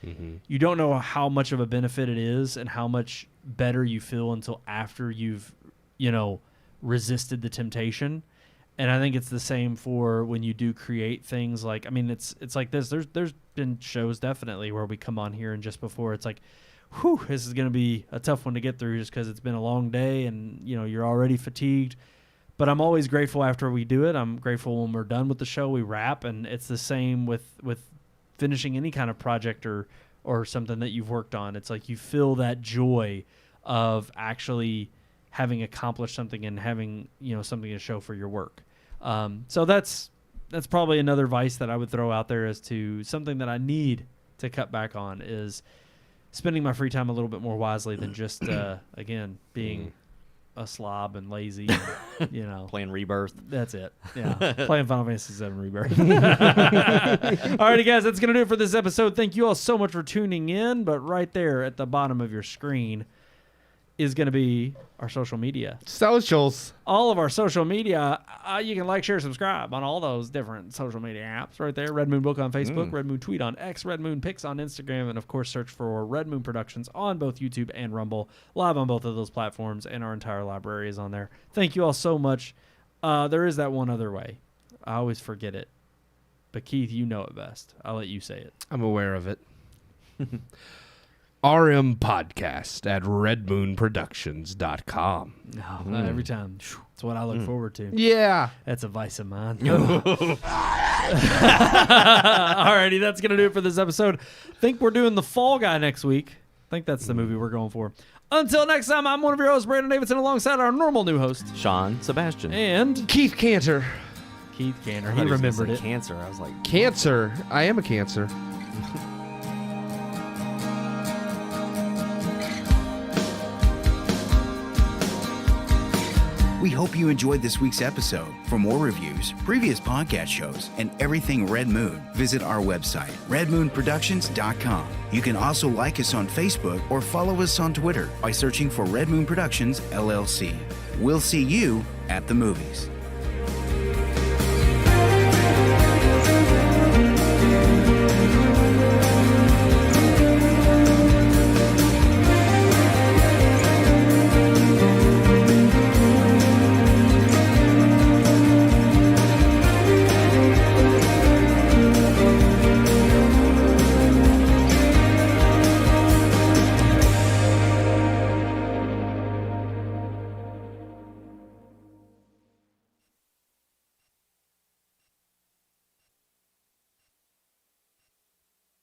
you don't know how much of a benefit it is and how much better you feel until after you've, resisted the temptation. And I think it's the same for when you do create things like, it's like this, there's been shows definitely where we come on here and just before it's like, whew, this is going to be a tough one to get through just because it's been a long day and, you're already fatigued. But I'm always grateful after we do it. I'm grateful when we're done with the show, we wrap. And it's the same with finishing any kind of project or something that you've worked on. It's like you feel that joy of actually having accomplished something and having, something to show for your work. So that's probably another vice that I would throw out there as to something that I need to cut back on is spending my free time a little bit more wisely than just, again, being a slob and lazy, and, playing Rebirth. That's it. Yeah. Playing Final Fantasy VII Rebirth. Alrighty, guys, that's going to do it for this episode. Thank you all so much for tuning in. But right there at the bottom of your screen is going to be our social media. Socials. All of our social media. You can like, share, subscribe on all those different social media apps right there. Red Moon Book on Facebook, Red Moon Tweet on X, Red Moon Pics on Instagram, and of course search for Red Moon Productions on both YouTube and Rumble. Live on both of those platforms, and our entire library is on there. Thank you all so much. There is that one other way. I always forget it. But Keith, you know it best. I'll let you say it. I'm aware of it. RMPodcast at redmoonproductions.com. Every time. It's what I look forward to. Yeah. That's a vice of mine. Alrighty, that's going to do it for this episode. Think we're doing The Fall Guy next week. I think that's the movie we're going for. Until next time, I'm one of your hosts, Brandon Davidson, alongside our normal new host, Sean Sebastian. And Keith Cantor. Keith Cantor. He remembered it. Cancer. I was like, Cancer. I am a cancer. We hope you enjoyed this week's episode. For more reviews, previous podcast shows, and everything Red Moon, visit our website, redmoonproductions.com. You can also like us on Facebook or follow us on Twitter by searching for Red Moon Productions, LLC. We'll see you at the movies.